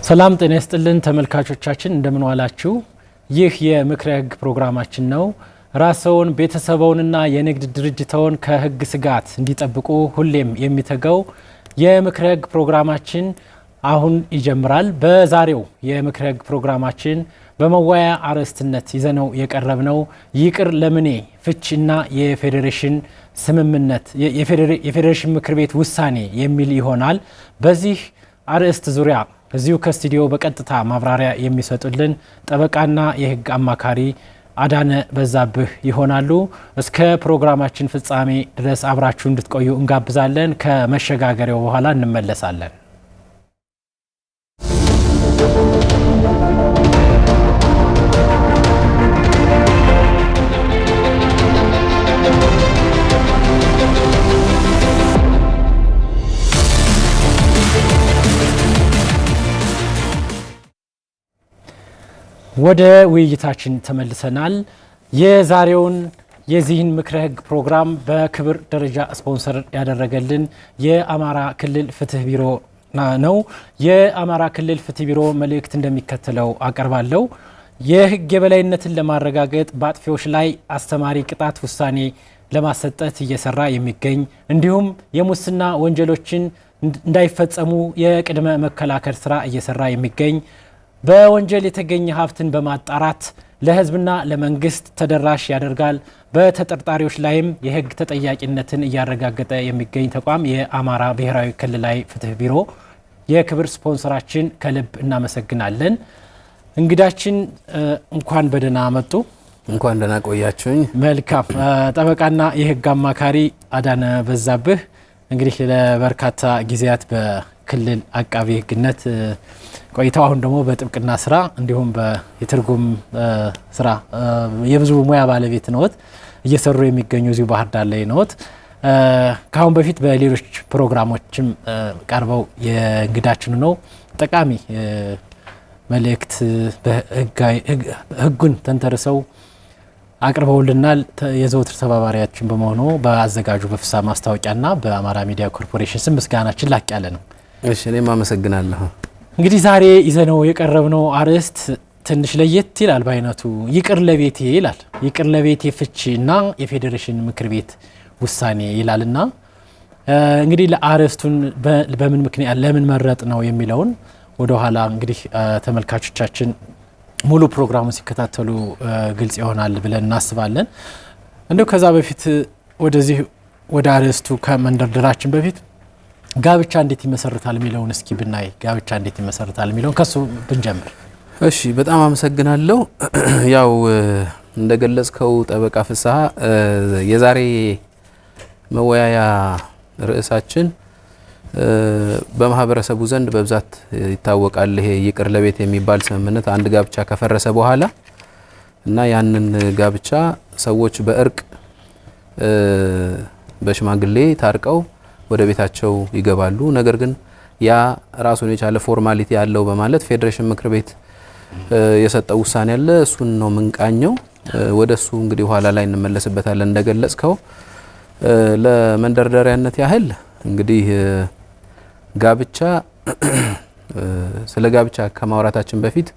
ሰላም ጤና ይስጥልን ተመልካቾቻችን እንደምን ዋላችሁ። ይህ የምክረ ህግ ፕሮግራማችን ነው። ራስዎን ቤተሰቦንና የንግድ ድርጅቶን ከህግ ስጋት እንዲጠብቁ ሁሌም የሚተጋው የምክረ ህግ ፕሮግራማችን አሁን ይጀምራል። በዛሬው የምክረ ህግ ፕሮግራማችን በመወያያ አርዕስትነት ይዘነው የቀረብነው ይቅር ለምኔ ፍቺና የፌዴሬሽን ስምምነት የፌዴሬሽን ምክር ቤት ውሳኔ የሚል ይሆናል። በዚህ አርዕስት ዙሪያ እዚሁ ከስቱዲዮ በቀጥታ ማብራሪያ የሚሰጡልን ጠበቃና የህግ አማካሪ አዳነ በዛብህ ይሆናሉ። እስከ ፕሮግራማችን ፍጻሜ ድረስ አብራችሁ እንድትቆዩ እንጋብዛለን። ከመሸጋገሪያው በኋላ እንመለሳለን። ወደ ውይይታችን ተመልሰናል። የዛሬውን የዚህን ምክረ ህግ ፕሮግራም በክብር ደረጃ ስፖንሰር ያደረገልን የአማራ ክልል ፍትህ ቢሮ ነው። የአማራ ክልል ፍትህ ቢሮ መልእክት እንደሚከተለው አቀርባለሁ። የህግ የበላይነትን ለማረጋገጥ በአጥፊዎች ላይ አስተማሪ ቅጣት ውሳኔ ለማሰጠት እየሰራ የሚገኝ እንዲሁም የሙስና ወንጀሎችን እንዳይፈጸሙ የቅድመ መከላከል ስራ እየሰራ የሚገኝ በወንጀል የተገኘ ሀብትን በማጣራት ለህዝብና ለመንግስት ተደራሽ ያደርጋል። በተጠርጣሪዎች ላይም የህግ ተጠያቂነትን እያረጋገጠ የሚገኝ ተቋም የአማራ ብሔራዊ ክልላዊ ፍትህ ቢሮ የክብር ስፖንሰራችን ከልብ እናመሰግናለን። እንግዳችን እንኳን በደህና መጡ። እንኳን ደህና ቆያችሁኝ። መልካም። ጠበቃና የህግ አማካሪ አዳነ በዛብህ እንግዲህ ለበርካታ ጊዜያት በክልል አቃቢ ህግነት ቆይታው አሁን ደግሞ በጥብቅና ስራ እንዲሁም የትርጉም ስራ የብዙ ሙያ ባለቤት ነዎት። እየሰሩ የሚገኙ እዚሁ ባህር ዳር ላይ ነዎት። ካሁን በፊት በሌሎች ፕሮግራሞችም ቀርበው የእንግዳችን ነው ጠቃሚ መልእክት ህጉን ተንተርሰው አቅርበውልናል። የዘውትር ተባባሪያችን በመሆኑ በአዘጋጁ በፍሳ ማስታወቂያና በአማራ ሚዲያ ኮርፖሬሽን ስም ምስጋናችን ላቅ ያለ ነው። እሺ፣ እኔም አመሰግናለሁ። እንግዲህ ዛሬ ይዘነው የቀረብነው አርዕስት ትንሽ ለየት ይላል በአይነቱ። ይቅር ለቤቴ ይላል። ይቅር ለቤቴ ፍቺና የፌዴሬሽን ምክር ቤት ውሳኔ ይላልና እንግዲህ ለአርዕስቱን በምን ምክንያት ለምን መረጥ ነው የሚለውን ወደ ኋላ እንግዲህ ተመልካቾቻችን ሙሉ ፕሮግራሙን ሲከታተሉ ግልጽ ይሆናል ብለን እናስባለን። እንደው ከዛ በፊት ወደዚህ ወደ አርዕስቱ ከመንደርደራችን በፊት ጋብቻ እንዴት ይመሰርታል የሚለውን እስኪ ብናይ። ጋብቻ እንዴት ይመሰርታል የሚለውን ከሱ ብንጀምር። እሺ፣ በጣም አመሰግናለሁ። ያው እንደገለጽከው ጠበቃ ፍስሐ የዛሬ መወያያ ርዕሳችን በማህበረሰቡ ዘንድ በብዛት ይታወቃል። ይሄ ይቅር ለቤት የሚባል ስምምነት አንድ ጋብቻ ከፈረሰ በኋላ እና ያንን ጋብቻ ሰዎች በእርቅ በሽማግሌ ታርቀው ወደ ቤታቸው ይገባሉ። ነገር ግን ያ ራሱን የቻለ ፎርማሊቲ ያለው በማለት ፌዴሬሽን ምክር ቤት የሰጠው ውሳኔ አለ። እሱን ነው ምንቃኘው። ወደሱ እንግዲህ ኋላ ላይ እንመለስበታለን። እንደገለጽከው ለመንደርደሪያነት ያህል እንግዲህ ጋብቻ ስለ ጋብቻ ከማውራታችን በፊት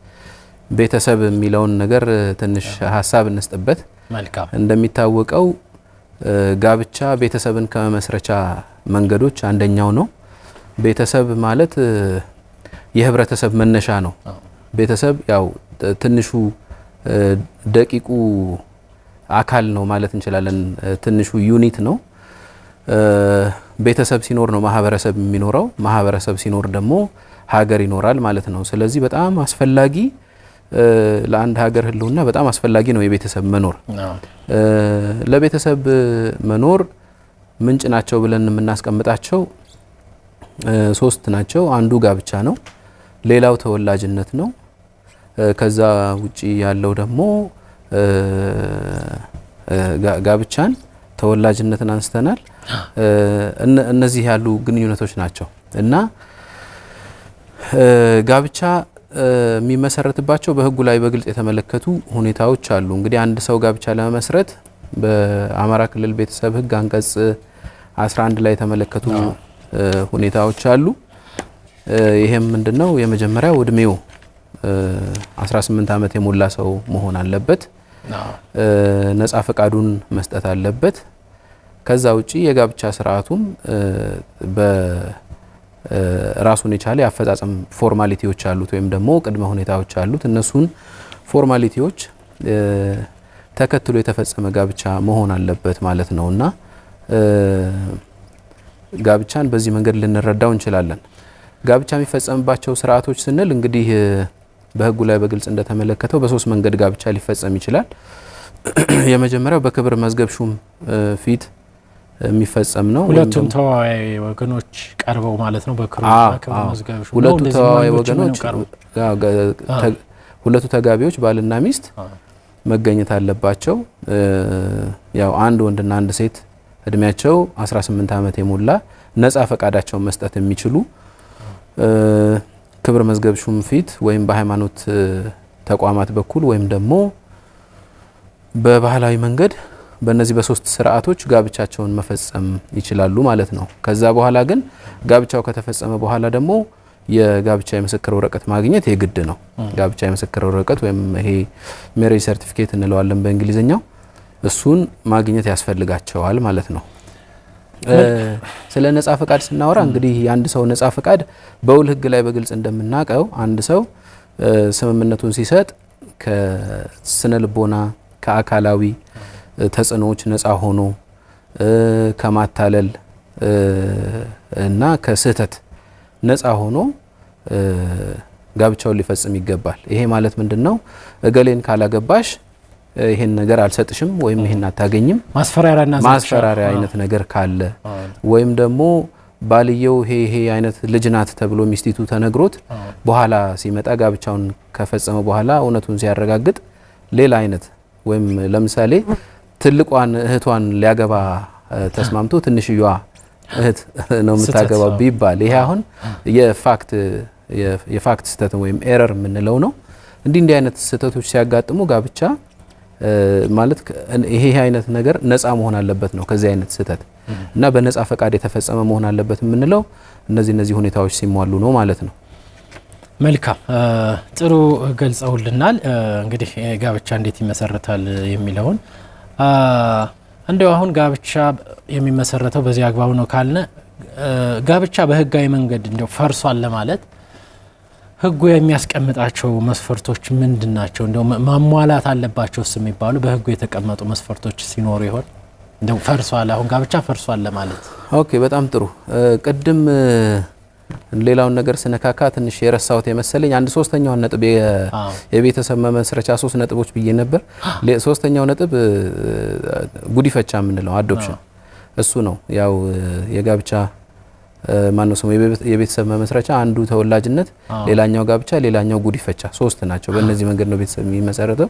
ቤተሰብ የሚለውን ነገር ትንሽ ሀሳብ እንስጥበት። መልካም። እንደሚታወቀው ጋብቻ ቤተሰብን ከመመስረቻ መንገዶች አንደኛው ነው። ቤተሰብ ማለት የህብረተሰብ መነሻ ነው። ቤተሰብ ያው ትንሹ ደቂቁ አካል ነው ማለት እንችላለን። ትንሹ ዩኒት ነው። ቤተሰብ ሲኖር ነው ማህበረሰብ የሚኖረው። ማህበረሰብ ሲኖር ደግሞ ሀገር ይኖራል ማለት ነው። ስለዚህ በጣም አስፈላጊ ለአንድ ሀገር ህልውና በጣም አስፈላጊ ነው የቤተሰብ መኖር። ለቤተሰብ መኖር ምንጭ ናቸው ብለን የምናስቀምጣቸው ሶስት ናቸው። አንዱ ጋብቻ ነው። ሌላው ተወላጅነት ነው። ከዛ ውጪ ያለው ደግሞ ጋብቻን ተወላጅነትን አንስተናል። እነዚህ ያሉ ግንኙነቶች ናቸው እና ጋብቻ የሚመሰረትባቸው በህጉ ላይ በግልጽ የተመለከቱ ሁኔታዎች አሉ። እንግዲህ አንድ ሰው ጋብቻ ለመመስረት በአማራ ክልል ቤተሰብ ህግ አንቀጽ 11 ላይ የተመለከቱ ሁኔታዎች አሉ። ይሄም ምንድነው የመጀመሪያው እድሜው 18 ዓመት የሞላ ሰው መሆን አለበት። ነጻ ፈቃዱን መስጠት አለበት። ከዛ ውጪ የጋብቻ ስርዓቱም በራሱን የቻለ የአፈጻጸም ፎርማሊቲዎች አሉት ወይም ደግሞ ቅድመ ሁኔታዎች አሉት። እነሱን ፎርማሊቲዎች ተከትሎ የተፈጸመ ጋብቻ መሆን አለበት ማለት ነውና ጋብቻን በዚህ መንገድ ልንረዳው እንችላለን። ጋብቻ የሚፈጸምባቸው ስርዓቶች ስንል እንግዲህ በህጉ ላይ በግልጽ እንደተመለከተው በሶስት መንገድ ጋብቻ ሊፈጸም ይችላል። የመጀመሪያው በክብር መዝገብ ሹም ፊት የሚፈጸም ነው። ሁለቱም ተዋዋይ ወገኖች ቀርበው ማለት ነው። በክብር መዝገብ ሹም ሁለቱ ተዋዋይ ወገኖች ሁለቱ ተጋቢዎች ባልና ሚስት መገኘት አለባቸው። ያው አንድ ወንድና አንድ ሴት እድሜያቸው 18 ዓመት የሞላ ነጻ ፈቃዳቸውን መስጠት የሚችሉ ክብር መዝገብ ሹም ፊት ወይም በሃይማኖት ተቋማት በኩል ወይም ደግሞ በባህላዊ መንገድ በእነዚህ በሶስት ስርዓቶች ጋብቻቸውን መፈጸም ይችላሉ ማለት ነው። ከዛ በኋላ ግን ጋብቻው ከተፈጸመ በኋላ ደግሞ የጋብቻ የምስክር ወረቀት ማግኘት የግድ ነው። ጋብቻ የምስክር ወረቀት ወይም ይሄ ሜሬጅ ሰርቲፊኬት እንለዋለን በእንግሊዝኛው፣ እሱን ማግኘት ያስፈልጋቸዋል ማለት ነው። ስለ ነጻ ፈቃድ ስናወራ እንግዲህ የአንድ ሰው ነጻ ፈቃድ በውል ህግ ላይ በግልጽ እንደምናውቀው አንድ ሰው ስምምነቱን ሲሰጥ ከስነ ልቦና ከአካላዊ ተጽዕኖዎች ነጻ ሆኖ ከማታለል እና ከስህተት ነጻ ሆኖ ጋብቻውን ሊፈጽም ይገባል። ይሄ ማለት ምንድነው? እገሌን ካላገባሽ ይሄን ነገር አልሰጥሽም ወይም ይሄን አታገኝም ማስፈራሪያ አይነት ነገር ካለ ወይም ደግሞ ባልየው ይሄ አይነት ልጅ ናት ተብሎ ሚስቲቱ ተነግሮት በኋላ ሲመጣ ጋብቻውን ከፈጸመ በኋላ እውነቱን ሲያረጋግጥ ሌላ አይነት ወይም ለምሳሌ ትልቋን እህቷን ሊያገባ ተስማምቶ ትንሽዬዋ እህት ነው የምታገባው ቢባል ይሄ አሁን የፋክት ስህተት ወይም ኤረር የምንለው ነው። እንዲህ አይነት ስህተቶች ሲያጋጥሙ ጋብቻ ማለት ይሄ አይነት ነገር ነጻ መሆን አለበት ነው ከዚህ አይነት ስህተት እና በነጻ ፈቃድ የተፈጸመ መሆን አለበት የምንለው እነዚህ ሁኔታዎች ሲሟሉ ነው ማለት ነው። መልካም ጥሩ ገልጸውልናል። እንግዲህ ጋብቻ እንዴት ይመሰረታል የሚለውን እንደው አሁን ጋብቻ የሚመሰረተው በዚህ አግባብ ነው ካልነ ጋብቻ በህጋዊ መንገድ እንደው ፈርሷል ለማለት ህጉ የሚያስቀምጣቸው መስፈርቶች ምንድናቸው? እንደው ማሟላት አለባቸውስ የሚባሉ በህጉ የተቀመጡ መስፈርቶች ሲኖሩ ይሆን? እንደው ፈርሷል አሁን ጋብቻ ፈርሷል ለማለት። ኦኬ በጣም ጥሩ። ቅድም ሌላውን ነገር ስነካካ ትንሽ የረሳሁት የመሰለኝ አንድ ሶስተኛው ነጥብ የቤተሰብ መመስረቻ 3 ነጥቦች ብዬ ነበር። ሶስተኛው ነጥብ ጉዲፈቻ የምንለው አዶፕሽን እሱ ነው። ያው የጋብቻ ማነው ስሙ የቤተሰብ መመስረቻ አንዱ ተወላጅነት፣ ሌላኛው ጋብቻ፣ ሌላኛው ጉዲፈቻ 3 ናቸው። በእነዚህ መንገድ ነው ቤተሰብ የሚመሰረተው።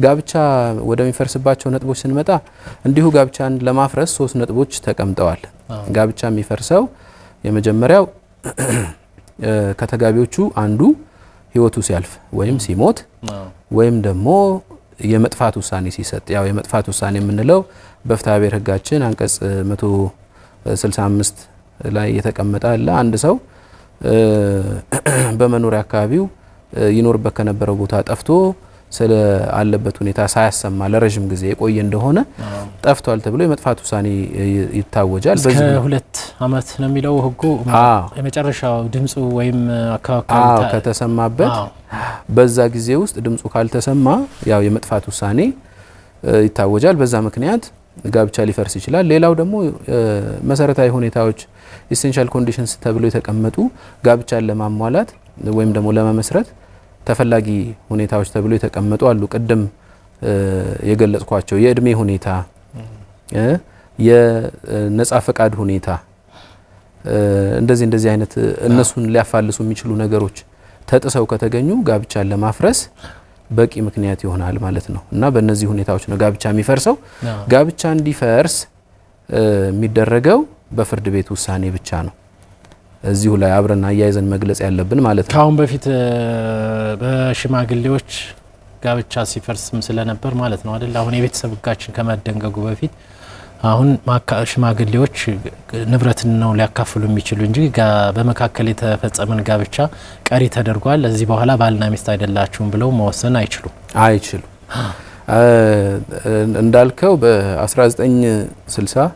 ጋብቻ ወደሚፈርስባቸው ነጥቦች ስንመጣ እንዲሁ ጋብቻን ለማፍረስ 3 ነጥቦች ተቀምጠዋል። ጋብቻ የሚፈርሰው የመጀመሪያው ከተጋቢዎቹ አንዱ ህይወቱ ሲያልፍ ወይም ሲሞት ወይም ደግሞ የመጥፋት ውሳኔ ሲሰጥ፣ ያው የመጥፋት ውሳኔ የምንለው በፍትሐ ብሔር ህጋችን አንቀጽ 165 ላይ የተቀመጠ አለ። አንድ ሰው በመኖሪያ አካባቢው ይኖርበት ከነበረው ቦታ ጠፍቶ ስለ አለበት ሁኔታ ሳያሰማ ለረጅም ጊዜ የቆየ እንደሆነ ጠፍቷል ተብሎ የመጥፋት ውሳኔ ይታወጃል። እስከ 2 ዓመት ነው የሚለው ህጉ። የመጨረሻው ድምጹ ወይም አካባቢ ከተሰማበት በዛ ጊዜ ውስጥ ድምጹ ካልተሰማ ያው የመጥፋት ውሳኔ ይታወጃል። በዛ ምክንያት ጋብቻ ሊፈርስ ይችላል። ሌላው ደግሞ መሰረታዊ ሁኔታዎች ኢሴንሻል ኮንዲሽንስ ተብሎ የተቀመጡ ጋብቻን ለማሟላት ወይም ደግሞ ለመመስረት ተፈላጊ ሁኔታዎች ተብሎ የተቀመጡ አሉ። ቅድም የገለጽኳቸው የእድሜ ሁኔታ፣ የነጻ ፈቃድ ሁኔታ፣ እንደዚህ አይነት እነሱን ሊያፋልሱ የሚችሉ ነገሮች ተጥሰው ከተገኙ ጋብቻን ለማፍረስ በቂ ምክንያት ይሆናል ማለት ነው እና በእነዚህ ሁኔታዎች ነው ጋብቻ የሚፈርሰው። ጋብቻ እንዲፈርስ የሚደረገው በፍርድ ቤት ውሳኔ ብቻ ነው። እዚሁ ላይ አብረን አያይዘን መግለጽ ያለብን ማለት ነው። ካሁን በፊት በሽማግሌዎች ጋብቻ ሲፈርስም ስለነበር ማለት ነው አይደል? አሁን የቤተሰብ ህጋችን ከመደንገጉ በፊት አሁን ሽማግሌዎች ንብረትን ነው ሊያካፍሉ የሚችሉ እንጂ በመካከል የተፈጸመን ጋብቻ ቀሪ ተደርጓል ለዚህ በኋላ ባልና ሚስት አይደላችሁም ብለው መወሰን አይችሉም። እንዳልከው በ1960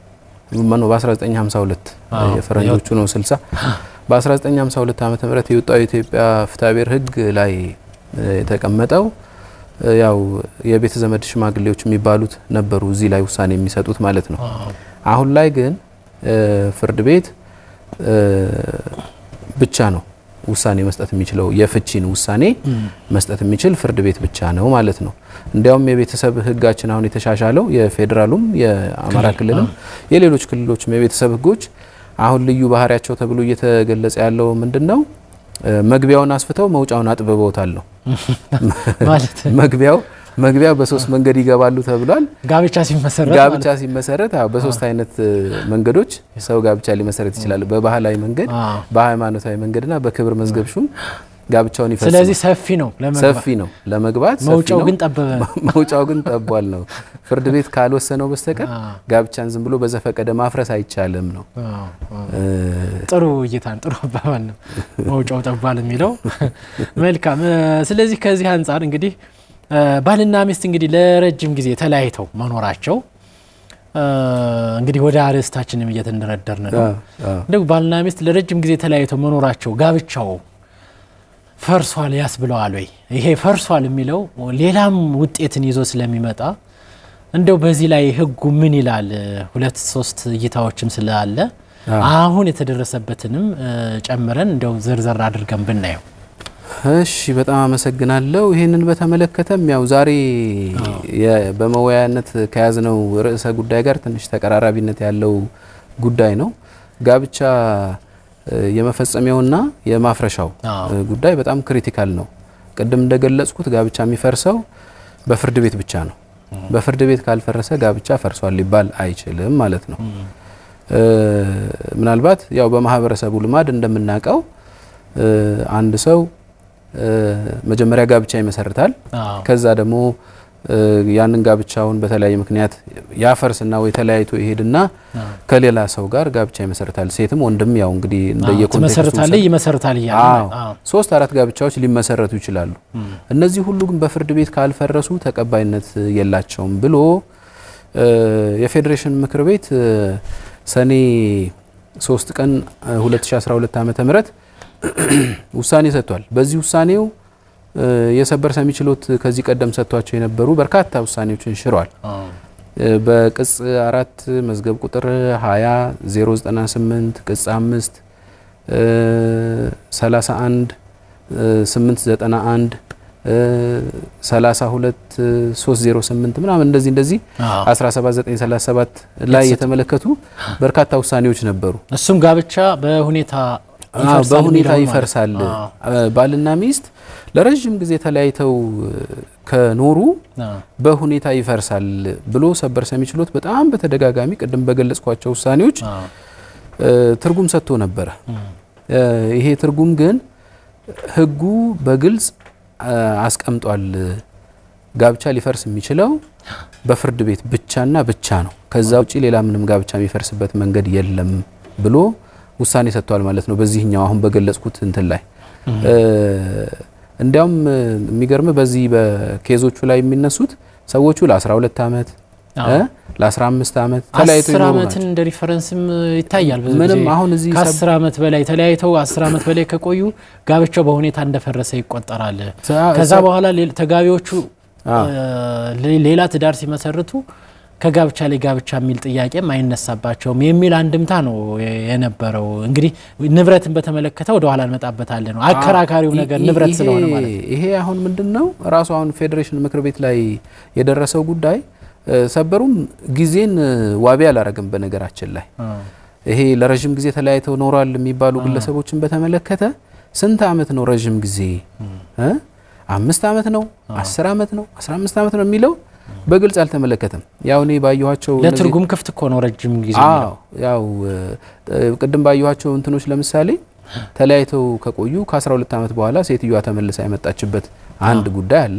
ማነው በ1952 የፈረንጆቹ ነው 60 በ1952 ዓመተ ምህረት የወጣው የኢትዮጵያ ፍትሐብሔር ሕግ ላይ የተቀመጠው ያው የቤተ ዘመድ ሽማግሌዎች የሚባሉት ነበሩ እዚህ ላይ ውሳኔ የሚሰጡት ማለት ነው። አሁን ላይ ግን ፍርድ ቤት ብቻ ነው ውሳኔ መስጠት የሚችለው የፍቺን ውሳኔ መስጠት የሚችል ፍርድ ቤት ብቻ ነው ማለት ነው። እንዲያውም የቤተሰብ ሕጋችን አሁን የተሻሻለው የፌዴራሉም የአማራ ክልልም የሌሎች ክልሎችም የቤተሰብ ሕጎች አሁን ልዩ ባህሪያቸው ተብሎ እየተገለጸ ያለው ምንድነው? መግቢያውን አስፍተው መውጫውን አጥብበውታል ነው ማለት መግቢያው በሶስት መንገድ ይገባሉ ተብሏል። ጋብቻ ሲመሰረት በሶስት አይነት መንገዶች ሰው ጋብቻ ሊመሰረት ይችላል። በባህላዊ መንገድ፣ በሃይማኖታዊ መንገድና በክብር መዝገብ ሹም ጋብቻውን ይፈጽማል። ስለዚህ ሰፊ ነው ለመግባት መውጫው ግን ጠቧል ነው። ፍርድ ቤት ካልወሰነው በስተቀር ጋብቻን ዝም ብሎ በዘፈቀደ ማፍረስ አይቻልም ነው። ጥሩ እይታን ጥሩ አባባል ነው መውጫው ጠቧል የሚለው መልካም። ስለዚህ ከዚህ አንጻር እንግዲህ ባልና ሚስት እንግዲህ ለረጅም ጊዜ ተለያይተው መኖራቸው እንግዲህ ወደ አርዕስታችንም እየተንደረደርን ነው። እንደው ባልና ሚስት ለረጅም ጊዜ ተለያይተው መኖራቸው ጋብቻው ፈርሷል ያስብለዋል ወይ? ይሄ ፈርሷል የሚለው ሌላም ውጤትን ይዞ ስለሚመጣ እንደው በዚህ ላይ ሕጉ ምን ይላል? 2-3 እይታዎችም ስላለ አሁን የተደረሰበትንም ጨምረን እንደው ዝርዝር አድርገን ብናየው። እሺ በጣም አመሰግናለሁ። ይሄንን በተመለከተም ያው ዛሬ በመወያያነት ከያዝነው ርዕሰ ጉዳይ ጋር ትንሽ ተቀራራቢነት ያለው ጉዳይ ነው። ጋብቻ የመፈጸሚያውና የማፍረሻው ጉዳይ በጣም ክሪቲካል ነው። ቅድም እንደገለጽኩት ጋብቻ የሚፈርሰው በፍርድ ቤት ብቻ ነው። በፍርድ ቤት ካልፈረሰ ጋብቻ ፈርሷል ሊባል አይችልም ማለት ነው። ምናልባት ያው በማህበረሰቡ ልማድ እንደምናውቀው አንድ ሰው መጀመሪያ ጋብቻ ይመሰርታል። ከዛ ደግሞ ያንን ጋብቻውን በተለያየ ምክንያት ያፈርስና ወይ ተለያይቶ ይሄድና ከሌላ ሰው ጋር ጋብቻ ይመሰርታል። ሴትም ወንድም ያው እንግዲህ እንደየኮንቴክስቱ ይመሰርታል ይላል። 3-4 ጋብቻዎች ሊመሰረቱ ይችላሉ። እነዚህ ሁሉ ግን በፍርድ ቤት ካልፈረሱ ተቀባይነት የላቸውም ብሎ የፌዴሬሽን ምክር ቤት ሰኔ 3 ቀን 2012 ዓ.ም ውሳኔ ሰጥቷል። በዚህ ውሳኔው የሰበር ሰሚ ችሎት ከዚህ ቀደም ሰጥቷቸው የነበሩ በርካታ ውሳኔዎችን ሽሯል። በቅጽ 4 መዝገብ ቁጥር 20098 ቅጽ 5 31 891 32 308 ምናምን እንደዚህ 17937 ላይ የተመለከቱ በርካታ ውሳኔዎች ነበሩ። እሱም ጋብቻ በሁኔታ ይፈርሳል። ባልና ሚስት ለረጅም ጊዜ ተለያይተው ከኖሩ በሁኔታ ይፈርሳል ብሎ ሰበር ሰሚ ችሎት በጣም በተደጋጋሚ ቅድም በገለጽኳቸው ውሳኔዎች ትርጉም ሰጥቶ ነበረ። ይሄ ትርጉም ግን ሕጉ በግልጽ አስቀምጧል። ጋብቻ ሊፈርስ የሚችለው በፍርድ ቤት ብቻና ብቻ ነው። ከዛ ውጪ ሌላ ምንም ጋብቻ የሚፈርስበት መንገድ የለም ብሎ ውሳኔ ሰጥቷል ማለት ነው። በዚህኛው አሁን በገለጽኩት እንትን ላይ እንዲያውም የሚገርም በዚህ በኬዞቹ ላይ የሚነሱት ሰዎቹ ለ12 ዓመት ለ15 ዓመት ተለያይተው 10 ዓመትን እንደ ሪፈረንስም ይታያል። ምንም አሁን እዚህ ከ10 ዓመት በላይ ተለያይተው 10 ዓመት በላይ ከቆዩ ጋብቻው በሁኔታ እንደፈረሰ ይቆጠራል። ከዛ በኋላ ተጋቢዎቹ ሌላ ትዳር ሲመሰርቱ ከጋብቻ ላይ ጋብቻ የሚል ጥያቄም አይነሳባቸውም የሚል አንድምታ ነው የነበረው። እንግዲህ ንብረትን በተመለከተ ወደ ኋላ እንመጣበታለን ነው አከራካሪው ነገር ንብረት ስለሆነ ማለት ነው። ይሄ አሁን ምንድነው ራሱ አሁን ፌዴሬሽን ምክር ቤት ላይ የደረሰው ጉዳይ ሰበሩም ጊዜን ዋቢ አላረግም። በነገራችን ላይ ይሄ ለረጅም ጊዜ ተለያይተው ኖሯል የሚባሉ ግለሰቦችን በተመለከተ ስንት ዓመት ነው ረጅም ጊዜ? 5 ዓመት ነው 10 ዓመት ነው 15 ዓመት ነው የሚለው በግልጽ አልተመለከተም። ያው እኔ ባየኋቸው ለትርጉም ክፍት እኮ ነው ረጅም ጊዜ ነው። ያው ቅድም ባየኋቸው እንትኖች ለምሳሌ ተለያይተው ከቆዩ ከ12 ዓመት በኋላ ሴትዮዋ ተመልሳ የመጣችበት አንድ ጉዳይ አለ።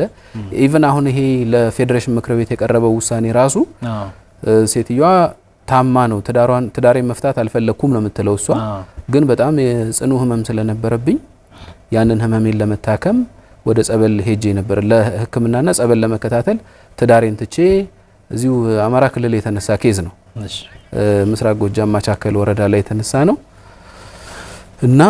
ኢቭን አሁን ይሄ ለፌዴሬሽን ምክር ቤት የቀረበው ውሳኔ ራሱ ሴትዮዋ ታማ ነው ትዳሬን መፍታት አልፈለኩም ነው የምትለው እሷ። ግን በጣም የጽኑ ህመም ስለነበረብኝ ያንን ህመሜን ለመታከም ወደ ጸበል ሄጄ ነበር ለህክምናና ጸበል ለመከታተል ትዳሬን ትቼ እዚሁ አማራ ክልል የተነሳ ኬዝ ነው። ምስራቅ ጎጃም ማቻከል ወረዳ ላይ የተነሳ ነው እና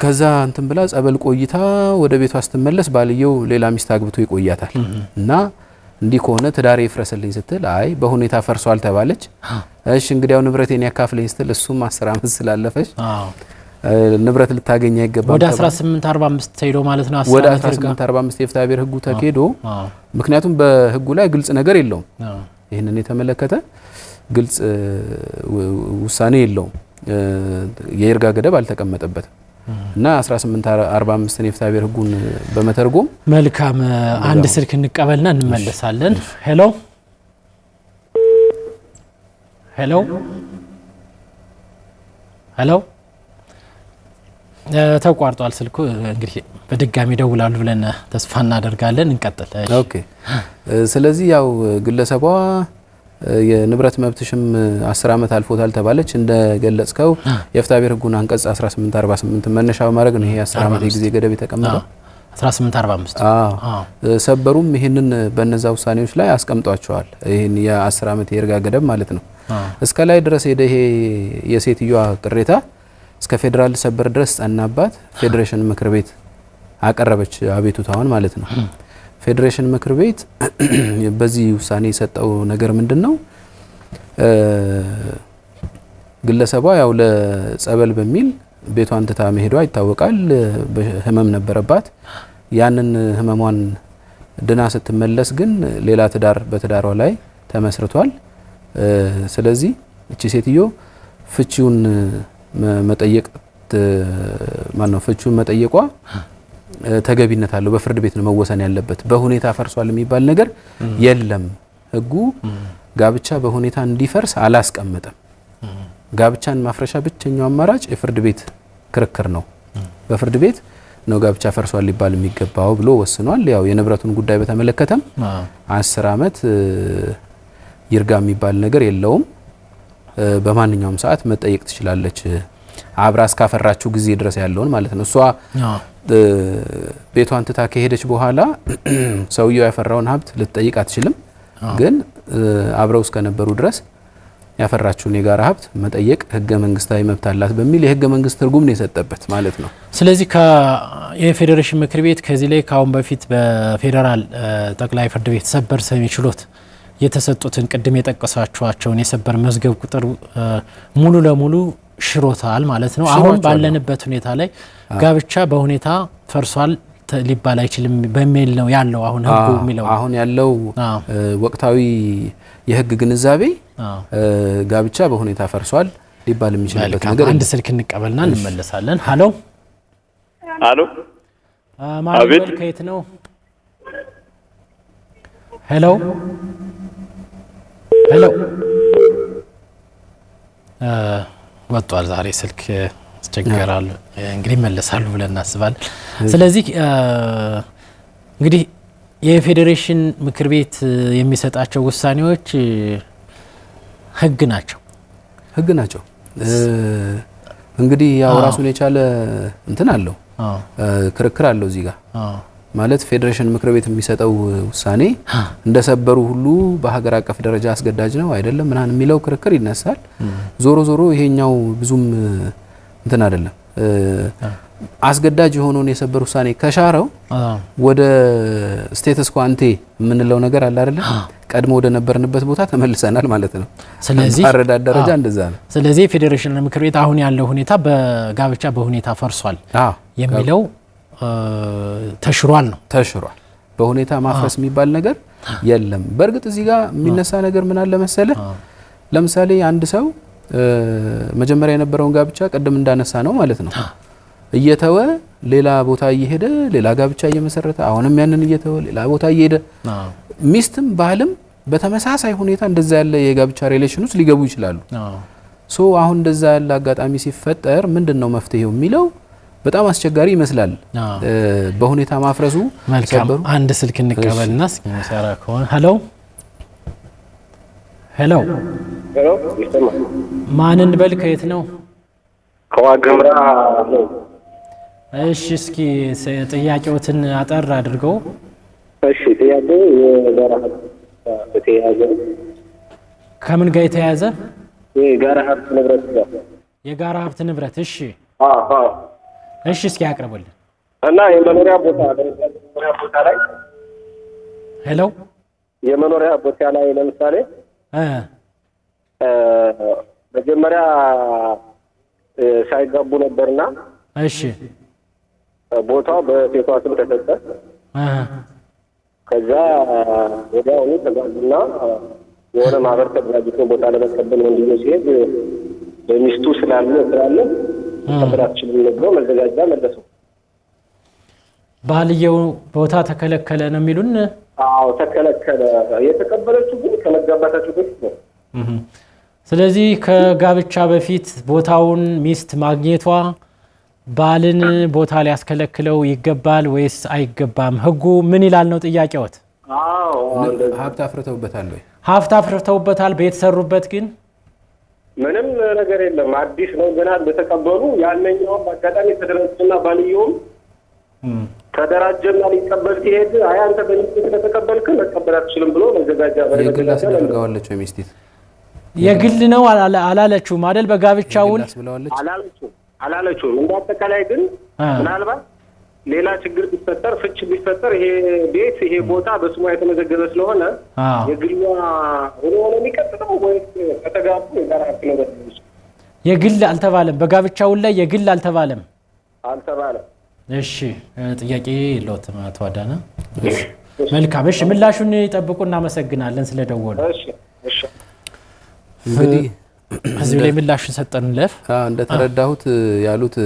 ከዛ እንትን ብላ ጸበል ቆይታ ወደ ቤቷ ስትመለስ ባልየው ሌላ ሚስት አግብቶ ይቆያታል እና እንዲህ ከሆነ ትዳሬ ይፍረስልኝ ስትል አይ በሁኔታ ፈርሷል ተባለች። እሺ እንግዲያው ንብረቴን ያካፍለኝ ስትል እሱም 10 ዓመት ስላለፈች ንብረት ልታገኝ አይገባም ወደ 1845 ሄዶ ማለት ነው። ወደ 1845 የፍትሐ ብሔር ህጉ ተኬዶ ምክንያቱም በህጉ ላይ ግልጽ ነገር የለውም። ይሄንን የተመለከተ ግልጽ ውሳኔ የለውም። የይርጋ ገደብ አልተቀመጠበትም እና 1845 የፍትሐ ብሔር ህጉን በመተርጎም መልካም አንድ ስልክ እንቀበልና እንመለሳለን። ሄሎ ሄሎ ሄሎ ተቋርጧል ስልኩ። እንግዲህ በድጋሚ ደውላሉ ብለን ተስፋ እናደርጋለን። እንቀጥል። ኦኬ። ስለዚህ ያው ግለሰቧ የንብረት መብትሽም 10 ዓመት አልፎታል ተባለች። እንደገለጽከው የፍትሐ ብሔር ህጉን አንቀጽ 1848 መነሻ በማድረግ ነው ይሄ 10 ዓመት የጊዜ ገደብ የተቀመጠው 1845። ሰበሩም ይሄንን በነዛ ውሳኔዎች ላይ አስቀምጧቸዋል። ይሄን የ10 ዓመት የይርጋ ገደብ ማለት ነው። እስከ ላይ ድረስ ሄደ። ይሄ የሴትዮዋ ቅሬታ እስከ ፌዴራል ሰበር ድረስ ጸናባት። ፌዴሬሽን ምክር ቤት አቀረበች አቤቱታውን ማለት ነው። ፌዴሬሽን ምክር ቤት በዚህ ውሳኔ የሰጠው ነገር ምንድነው? ግለሰቧ ያው ለጸበል በሚል ቤቷን ትታ መሄዷ ይታወቃል። ህመም ነበረባት። ያንን ህመሟን ድና ስትመለስ ግን ሌላ ትዳር በትዳሯ ላይ ተመስርቷል። ስለዚህ እቺ ሴትዮ ፍቺውን መጠየቅ ፍቺውን መጠየቋ ተገቢነት አለው። በፍርድ ቤት ነው መወሰን ያለበት። በሁኔታ ፈርሷል የሚባል ነገር የለም። ህጉ ጋብቻ በሁኔታ እንዲፈርስ አላስቀመጠም። ጋብቻን ማፍረሻ ብቸኛው አማራጭ የፍርድ ቤት ክርክር ነው። በፍርድ ቤት ነው ጋብቻ ፈርሷል ሊባል የሚገባው ብሎ ወስኗል። ያው የንብረቱን ጉዳይ በተመለከተም 10 ዓመት ይርጋ የሚባል ነገር የለውም። በማንኛውም ሰዓት መጠየቅ ትችላለች። አብራ እስካፈራችሁ ጊዜ ድረስ ያለውን ማለት ነው። እሷ ቤቷን ትታ ከሄደች በኋላ ሰውየው ያፈራውን ሀብት ልትጠይቅ አትችልም። ግን አብረው እስከነበሩ ድረስ ያፈራችውን የጋራ ሀብት መጠየቅ ህገ መንግስታዊ መብት አላት በሚል የህገ መንግስት ትርጉም ነው የሰጠበት ማለት ነው። ስለዚህ የፌዴሬሽን ምክር ቤት ከዚህ ላይ ካሁን በፊት በፌዴራል ጠቅላይ ፍርድ ቤት ሰበር ሰሚ ችሎት የተሰጡትን ቅድም የጠቀሳችኋቸውን የሰበር መዝገብ ቁጥር ሙሉ ለሙሉ ሽሮታል ማለት ነው። አሁን ባለንበት ሁኔታ ላይ ጋብቻ በሁኔታ ፈርሷል ሊባል አይችልም በሚል ነው ያለው አሁን ህጉ የሚለው። አሁን ያለው ወቅታዊ የህግ ግንዛቤ ጋብቻ በሁኔታ ፈርሷል ሊባል የሚችልበት ነገር አንድ ስልክ እንቀበልና እንመለሳለን። ሀሎ አሎ፣ ማን ከየት ነው? ሄሎ ሄሎ ወጥቷል። ዛሬ ስልክ አስቸገራሉ። እንግዲህ መለሳሉ ብለን እናስባለን። ስለዚህ እንግዲህ የፌዴሬሽን ምክር ቤት የሚሰጣቸው ውሳኔዎች ህግ ናቸው። እንግዲህ ያው ራሱን የቻለ እንትን አለው፣ ክርክር አለው እዚህ ጋር ማለት ፌዴሬሽን ምክር ቤት የሚሰጠው ውሳኔ እንደሰበሩ ሁሉ በሀገር አቀፍ ደረጃ አስገዳጅ ነው አይደለም ምናምን የሚለው ክርክር ይነሳል። ዞሮ ዞሮ ይሄኛው ብዙም እንትን አይደለም። አስገዳጅ የሆነውን የሰበር ውሳኔ ከሻረው ወደ ስቴተስ ኳ አንቴ የምንለው ነገር አለ አይደለም፣ ቀድሞ ወደ ነበርንበት ቦታ ተመልሰናል ማለት ነው። ስለዚህ አረዳድ ደረጃ እንደዛ ነው። ስለዚህ ፌዴሬሽን ምክር ቤት አሁን ያለው ሁኔታ በጋብቻ በሁኔታ ፈርሷል የሚለው ተሽሯል ነው። ተሽሯል። በሁኔታ ማፍረስ የሚባል ነገር የለም። በእርግጥ እዚህ ጋር የሚነሳ ነገር ምን አለ መሰለ፣ ለምሳሌ አንድ ሰው መጀመሪያ የነበረውን ጋብቻ ቀደም እንዳነሳ ነው ማለት ነው እየተወ ሌላ ቦታ እየሄደ ሌላ ጋብቻ እየመሰረተ አሁንም ያንን እየተወ ሌላ ቦታ እየሄደ ሚስትም ባልም በተመሳሳይ ሁኔታ እንደዛ ያለ የጋብቻ ሪሌሽን ውስጥ ሊገቡ ይችላሉ። ሶ አሁን እንደዛ ያለ አጋጣሚ ሲፈጠር ምንድነው መፍትሄው የሚለው በጣም አስቸጋሪ ይመስላል። በሁኔታ ማፍረሱ መልካም። አንድ ስልክ እንቀበልና እስኪ መሰራ ከሆነ ሄሎ ሄሎ ሄሎ ይሰማል? ማንን በል ከየት ነው? ከዋግምራ ነው። እሺ እስኪ ጥያቄዎትን አጠር አድርገው። እሺ ጥያቄው የጋራ ሀብት በተያያዘ ከምን ጋር የተያያዘ? የጋራ ሀብት ንብረት ጋር። የጋራ ሀብት ንብረት። እሺ እሺ እስኪ ያቅርቡልን። እና የመኖሪያ ቦታ ላይ ሄሎ የመኖሪያ ቦታ ላይ ለምሳሌ መጀመሪያ ሳይጋቡ ነበርና እሺ ቦታው በሴቷ ስም ተሰጠ። ከዛ ወዲያውኑ ተጋቡና የሆነ ማህበር ተደራጅቶ ቦታ ለመቀበል ወንድየው ሲሄድ በሚስቱ ስላለ ተብራችሁን ነበር መዘጋጃ መለሰው። ባልየው ቦታ ተከለከለ ነው የሚሉን? አዎ ተከለከለ። የተቀበለችው ግን ከመጋባታቸው በፊት ነው። ስለዚህ ከጋብቻ በፊት ቦታውን ሚስት ማግኘቷ ባልን ቦታ ሊያስከለክለው ይገባል ወይስ አይገባም? ህጉ ምን ይላል ነው ጥያቄዎት? አዎ ሀብት አፍርተውበታል ወይ? ሀብት አፍርተውበታል። ቤት ሰሩበት ግን ምንም ነገር የለም። አዲስ ነው ገና በተቀበሉ ያንኛውም በአጋጣሚ ተደረጀና ባልየውም ተደራጀና ሊቀበል ሲሄድ አይ አንተ በሚስት ስለተቀበልክ መቀበል አትችልም ብሎ መዘጋጃ የግል አስደርጋዋለች ወይ ሚስቲት? የግል ነው አላለችውም አይደል? በጋብቻ ውል አላለችውም። እንዳጠቃላይ ግን ምናልባት ሌላ ችግር ቢፈጠር ፍች ቢፈጠር ይሄ ቤት ይሄ ቦታ በስሟ የተመዘገበ ስለሆነ የግሏ ሆኖ የሚቀጥለው ወይስ ከተጋቡ የጋራ ሀብት ነው? የግል አልተባለም። በጋብቻ ውል ላይ የግል አልተባለም። እሺ ጥያቄ የለውም አቶ አዳነ። መልካም እሺ፣ ምላሹን ይጠብቁ። እናመሰግናለን ስለደወሉ። እሺ እንግዲህ እዚህ ላይ ምላሹን ሰጠንለፍ። እንደተረዳሁት ያሉት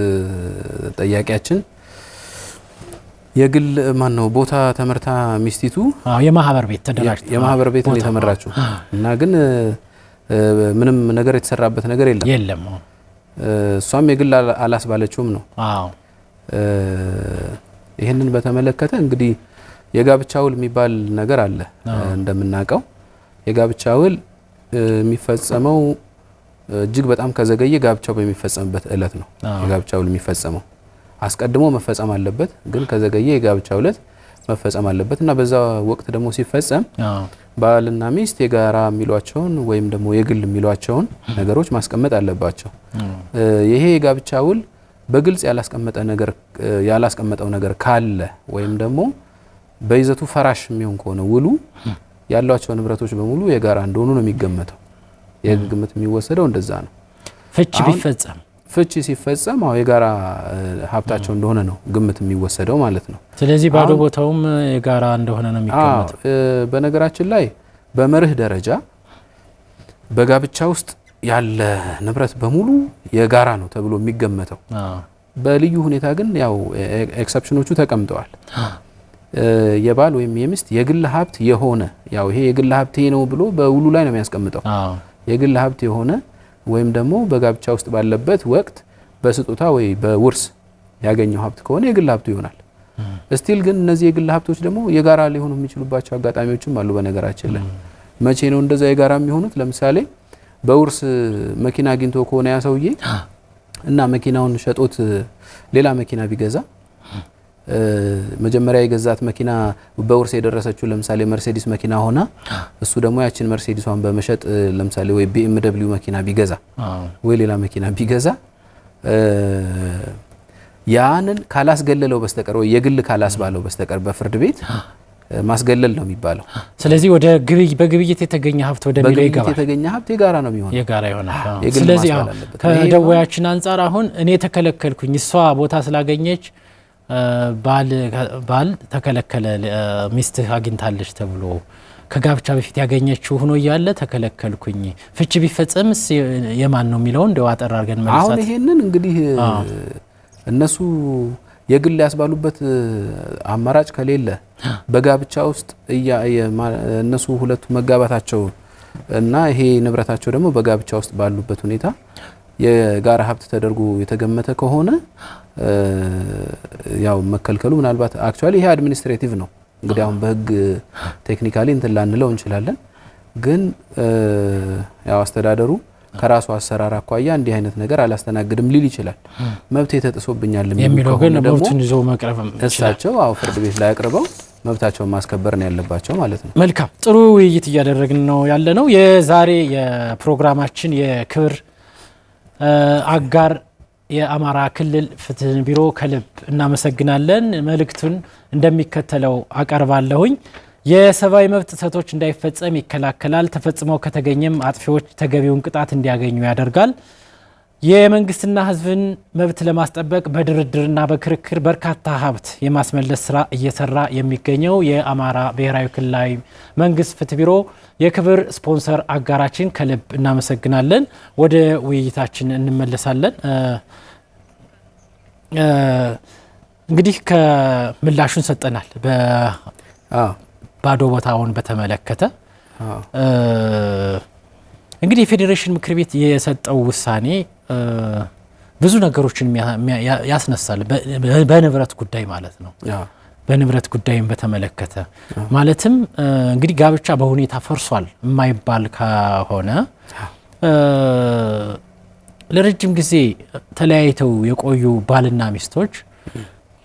ጠያቂያችን የግል ማን ነው ቦታ ተመርታ ሚስቲቱ የማህበር ቤት ተደራጅታ የማህበር ቤት ነው የተመራችው እና ግን ምንም ነገር የተሰራበት ነገር የለም። እሷም የግል አላስባለችውም ነው። ይህንን በተመለከተ እንግዲህ የጋብቻ ውል የሚባል ነገር አለ። እንደምናውቀው የጋብቻ ውል የሚፈጸመው እጅግ በጣም ከዘገየ ጋብቻው በሚፈጸምበት እለት ነው የጋብቻ ውል የሚፈጸመው። አስቀድሞ መፈጸም አለበት፣ ግን ከዘገየ የጋብቻ ውለት መፈጸም አለበት እና በዛ ወቅት ደግሞ ሲፈጸም ባልና ሚስት የጋራ የሚሏቸውን ወይም ደግሞ የግል የሚሏቸውን ነገሮች ማስቀመጥ አለባቸው። ይሄ የጋብቻ ውል በግልጽ ያላስቀመጠው ነገር ካለ ወይም ደግሞ በይዘቱ ፈራሽ የሚሆን ከሆነ ውሉ ያሏቸው ንብረቶች በሙሉ የጋራ እንደሆኑ ነው የሚገመተው። የግምት የሚወሰደው እንደዛ ነው። ፍቺ ሲፈጸም የጋራ ሀብታቸው እንደሆነ ነው ግምት የሚወሰደው ማለት ነው። ስለዚህ ባዶ ቦታውም የጋራ እንደሆነ ነው የሚገመተው። በነገራችን ላይ በመርህ ደረጃ በጋብቻ ውስጥ ያለ ንብረት በሙሉ የጋራ ነው ተብሎ የሚገመተው። በልዩ ሁኔታ ግን ያው ኤክሰፕሽኖቹ ተቀምጠዋል። የባል ወይም የሚስት የግል ሀብት የሆነ ያው ይሄ የግል ሀብቴ ነው ብሎ በውሉ ላይ ነው የሚያስቀምጠው። የግል ሀብት የሆነ ወይም ደግሞ በጋብቻ ውስጥ ባለበት ወቅት በስጦታ ወይ በውርስ ያገኘው ሀብት ከሆነ የግል ሀብቱ ይሆናል። ስቲል ግን እነዚህ የግል ሀብቶች ደግሞ የጋራ ሊሆኑ የሚችሉባቸው አጋጣሚዎችም አሉ። በነገራችን ላይ መቼ ነው እንደዛ የጋራ የሚሆኑት? ለምሳሌ በውርስ መኪና አግኝቶ ከሆነ ያ ሰውዬ እና መኪናውን ሸጦት ሌላ መኪና ቢገዛ መጀመሪያ የገዛት መኪና በውርስ የደረሰችው ለምሳሌ መርሴዲስ መኪና ሆና እሱ ደግሞ ያችን መርሴዲሷን በመሸጥ ለምሳሌ ወይ BMW መኪና ቢገዛ ወይ ሌላ መኪና ቢገዛ ያንን ካላስገለለው በስተቀር ወይ የግል ካላስባለው በስተቀር በፍርድ ቤት ማስገለል ነው የሚባለው። ስለዚህ ወደ በግብይት የተገኘ ሀብት ወደ ሚለው ይገባል። በግብይት የተገኘ ሀብት የጋራ ነው የሚሆነው፣ የጋራ ይሆናል። ስለዚህ ከደዋያችን አንፃር አሁን እኔ ተከለከልኩኝ፣ እሷ ቦታ ስላገኘች ባል ተከለከለ፣ ሚስት አግኝታለች ተብሎ ከጋብቻ በፊት ያገኘችው ሆኖ እያለ ተከለከልኩኝ፣ ፍቺ ቢፈጸምስ የማን ነው የሚለው እንደው አጠር አድርገን መልሳት። አሁን ይሄንን እንግዲህ እነሱ የግል ያስባሉበት አማራጭ ከሌለ በጋብቻ ውስጥ እነሱ ሁለቱ መጋባታቸው እና ይሄ ንብረታቸው ደግሞ በጋብቻ ውስጥ ባሉበት ሁኔታ የጋራ ሀብት ተደርጎ የተገመተ ከሆነ ያው መከልከሉ ምናልባት አክቹአሊ ይሄ አድሚኒስትሬቲቭ ነው። እንግዲህ አሁን በህግ ቴክኒካሊ እንትን ላንለው እንችላለን፣ ግን ያው አስተዳደሩ ከራሱ አሰራር አኳያ እንዲህ አይነት ነገር አላስተናግድም ሊል ይችላል። መብት ተጥሶብኛል የሚለው ግን መብቱን ይዞ መቅረብ እሳቸው ፍርድ ቤት ላይ አቅርበው መብታቸውን ማስከበር ነው ያለባቸው ማለት ነው። መልካም ጥሩ ውይይት እያደረግን ነው ያለነው። የዛሬ የፕሮግራማችን የክብር አጋር የአማራ ክልል ፍትህ ቢሮ ከልብ እናመሰግናለን። መልእክቱን እንደሚከተለው አቀርባለሁኝ። የሰብአዊ መብት ጥሰቶች እንዳይፈጸም ይከላከላል። ተፈጽመው ከተገኘም አጥፊዎች ተገቢውን ቅጣት እንዲያገኙ ያደርጋል። የመንግስትና ህዝብን መብት ለማስጠበቅ በድርድርና በክርክር በርካታ ሀብት የማስመለስ ስራ እየሰራ የሚገኘው የአማራ ብሔራዊ ክልላዊ መንግስት ፍትህ ቢሮ የክብር ስፖንሰር አጋራችን ከልብ እናመሰግናለን። ወደ ውይይታችን እንመለሳለን። እንግዲህ ከምላሹን ሰጠናል። ባዶ ቦታውን በተመለከተ እንግዲህ የፌዴሬሽን ምክር ቤት የሰጠው ውሳኔ ብዙ ነገሮችን ያስነሳል። በንብረት ጉዳይ ማለት ነው። በንብረት ጉዳይም በተመለከተ ማለትም እንግዲህ ጋብቻ በሁኔታ ፈርሷል የማይባል ከሆነ ለረጅም ጊዜ ተለያይተው የቆዩ ባልና ሚስቶች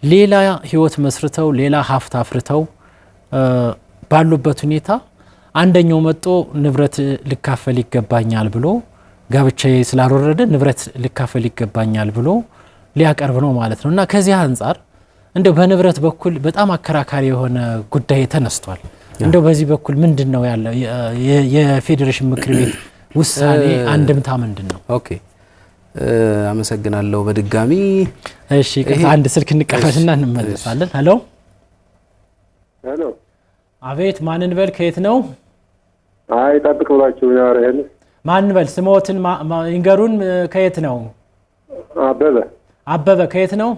ሌላ ህይወት መስርተው ሌላ ሀብት አፍርተው ባሉበት ሁኔታ አንደኛው መጥቶ ንብረት ልካፈል ይገባኛል ብሎ ጋብቻዬ ስላልወረደ ንብረት ልካፈል ይገባኛል ብሎ ሊያቀርብ ነው ማለት ነው። እና ከዚህ አንጻር እንደው በንብረት በኩል በጣም አከራካሪ የሆነ ጉዳይ ተነስቷል። እንደው በዚህ በኩል ምንድነው ያለው የፌዴሬሽን ምክር ቤት ውሳኔ አንድምታ ምንድነው? ኦኬ አመሰግናለሁ በድጋሚ። እሺ አንድ ስልክ እንቀበልና እንመለሳለን። ሄሎ ሄሎ። አቤት፣ ማንን በል? ከየት ነው? አይ ጠብቅ ብላችሁ ነው ያረን። ማንን በል? ስሞትን ይንገሩን። ከየት ነው? አበበ። አበበ ከየት ነው?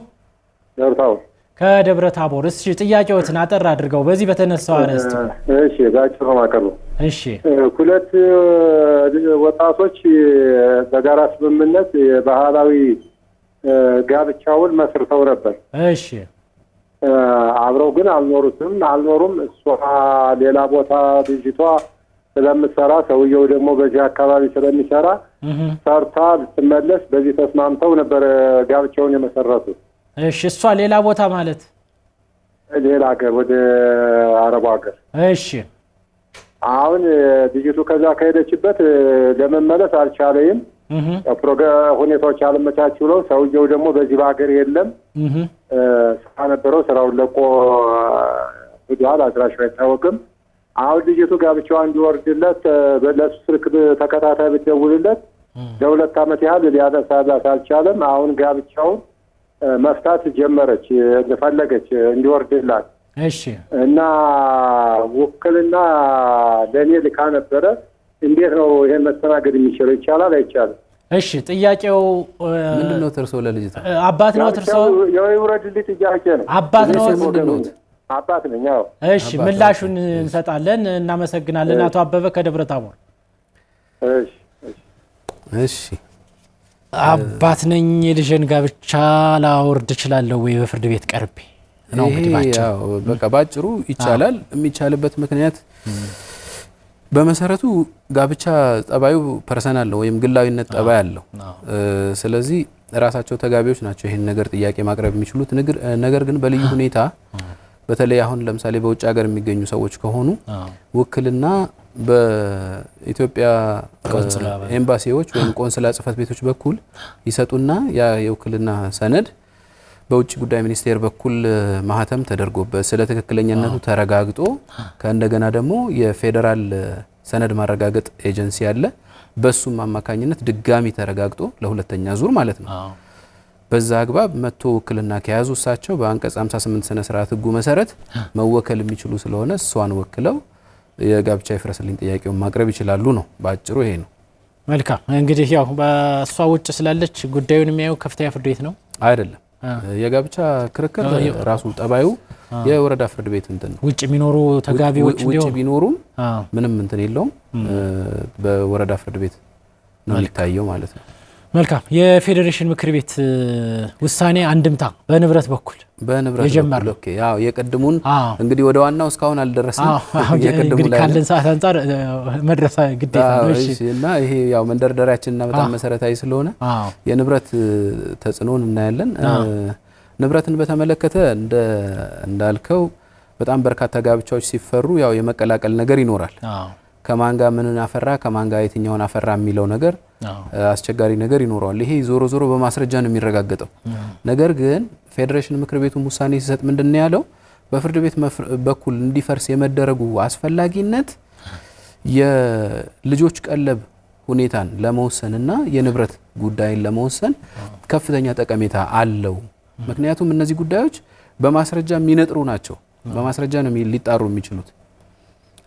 ደብረታቦር። ከደብረ ታቦር። እሺ ጥያቄዎትን አጠር አድርገው በዚህ በተነሳው አርዕስት። እሺ ባጭሩ ማቀርቡ። እሺ ሁለት ወጣቶች በጋራ ስምምነት ባህላዊ ጋብቻውን መስርተው ነበር። እሺ አብረው ግን አልኖሩም። እሷ ሌላ ቦታ ልጅቷ ስለምትሰራ ሰውየው ደግሞ በዚህ አካባቢ ስለሚሰራ ሰርታ ልትመለስ በዚህ ተስማምተው ነበር ጋብቻውን የመሰረቱት። እሺ እሷ ሌላ ቦታ ማለት ሌላ ሀገር ወደ አረብ ሀገር። እሺ አሁን ልጅቱ ከዛ ከሄደችበት ለመመለስ አልቻለይም። ሁኔታዎች አልመቻች ብለው ሰውየው ደግሞ በዚህ በሀገር የለም። ስራ ነበረው፣ ስራውን ለቆ ሄዷል። አድራሻው አይታወቅም። አሁን ልጅቱ ጋብቻዋ እንዲወርድለት ለሱ ስልክ ተከታታይ ብትደውልለት ለ2 ዓመት ያህል ሊያነሳላት አልቻለም። አሁን ጋብቻውን መፍታት ጀመረች፣ ፈለገች እንዲወርድላት። እሺ እና ውክልና ለኔ ልካ ነበረ። እንዴት ነው ይሄን መስተናገድ የሚችለው? ይቻላል አይቻልም? እሺ ጥያቄው ምንድነው? ተርሶ ለልጅታ አባት ነው? ተርሶ የውረድልኝ ጥያቄ ነው። አባት ነው? ምንድነው? አባት ነኝ። አዎ እሺ ምላሹን እንሰጣለን። እናመሰግናለን አቶ አበበ ከደብረ ታቦር። እሺ አባት ነኝ፣ የልጅን ጋብቻ ላወርድ እችላለሁ ወይ በፍርድ ቤት ቀርቤ ነው? ያው በቃ ባጭሩ ይቻላል። የሚቻልበት ምክንያት በመሰረቱ ጋብቻ ጠባዩ ፐርሰናል ነው ወይም ግላዊነት ጠባይ አለው። ስለዚህ ራሳቸው ተጋቢዎች ናቸው ይሄን ነገር ጥያቄ ማቅረብ የሚችሉት። ነገር ግን በልዩ ሁኔታ በተለይ አሁን ለምሳሌ በውጭ ሀገር የሚገኙ ሰዎች ከሆኑ ውክልና በኢትዮጵያ ኤምባሲዎች ወይም ቆንስላ ጽሕፈት ቤቶች በኩል ይሰጡና ያ የውክልና ሰነድ በውጭ ጉዳይ ሚኒስቴር በኩል ማህተም ተደርጎበት ስለ ትክክለኛነቱ ተረጋግጦ ከእንደገና ደግሞ የፌዴራል ሰነድ ማረጋገጥ ኤጀንሲ አለ። በሱም አማካኝነት ድጋሚ ተረጋግጦ ለሁለተኛ ዙር ማለት ነው። በዛ አግባብ መጥቶ ውክልና ከያዙ እሳቸው በአንቀጽ 58 ስነ ስርዓት ህጉ መሰረት መወከል የሚችሉ ስለሆነ እሷን ወክለው የጋብቻ ይፍረስልኝ ጥያቄውን ማቅረብ ይችላሉ ነው ባጭሩ ይሄ ነው። መልካም እንግዲህ ያው በእሷ ውጭ ስላለች ጉዳዩን የሚያየው ከፍተኛ ፍርድ ቤት ነው አይደለም። የጋብቻ ክርክር ራሱ ጠባዩ የወረዳ ፍርድ ቤት እንትን ነው። ውጭ የሚኖሩ ተጋቢዎች ውጭ ቢኖሩም ምንም እንትን የለውም። በወረዳ ፍርድ ቤት ነው የሚታየው ማለት ነው። መልካም የፌዴሬሽን ምክር ቤት ውሳኔ አንድምታ በንብረት በኩል የጀመረ ኦኬ ያው የቀድሙን እንግዲህ ወደ ዋናው እስካሁን አልደረስንም የቀድሙ ላይ ካለን ሰዓት አንፃር መድረስ ግዴታ ነው እሺ እና ይሄ ያው መንደርደሪያችንና በጣም መሰረታዊ ስለሆነ የንብረት ተጽዕኖን እናያለን ንብረትን በተመለከተ እንዳልከው በጣም በርካታ ጋብቻዎች ሲፈሩ ያው የመቀላቀል ነገር ይኖራል ከማን ጋር ምንን አፈራ ከማን ጋር የትኛውን አፈራ የሚለው ነገር አስቸጋሪ ነገር ይኖራል ይሄ ዞሮ ዞሮ በማስረጃ ነው የሚረጋገጠው ነገር ግን ፌዴሬሽን ምክር ቤቱ ውሳኔ ሲሰጥ ምንድነው ያለው በፍርድ ቤት በኩል እንዲፈርስ የመደረጉ አስፈላጊነት የልጆች ቀለብ ሁኔታን ለመወሰንና የንብረት ጉዳይን ለመወሰን ከፍተኛ ጠቀሜታ አለው ምክንያቱም እነዚህ ጉዳዮች በማስረጃ የሚነጥሩ ናቸው በማስረጃ ነው ሊጣሩ የሚችሉት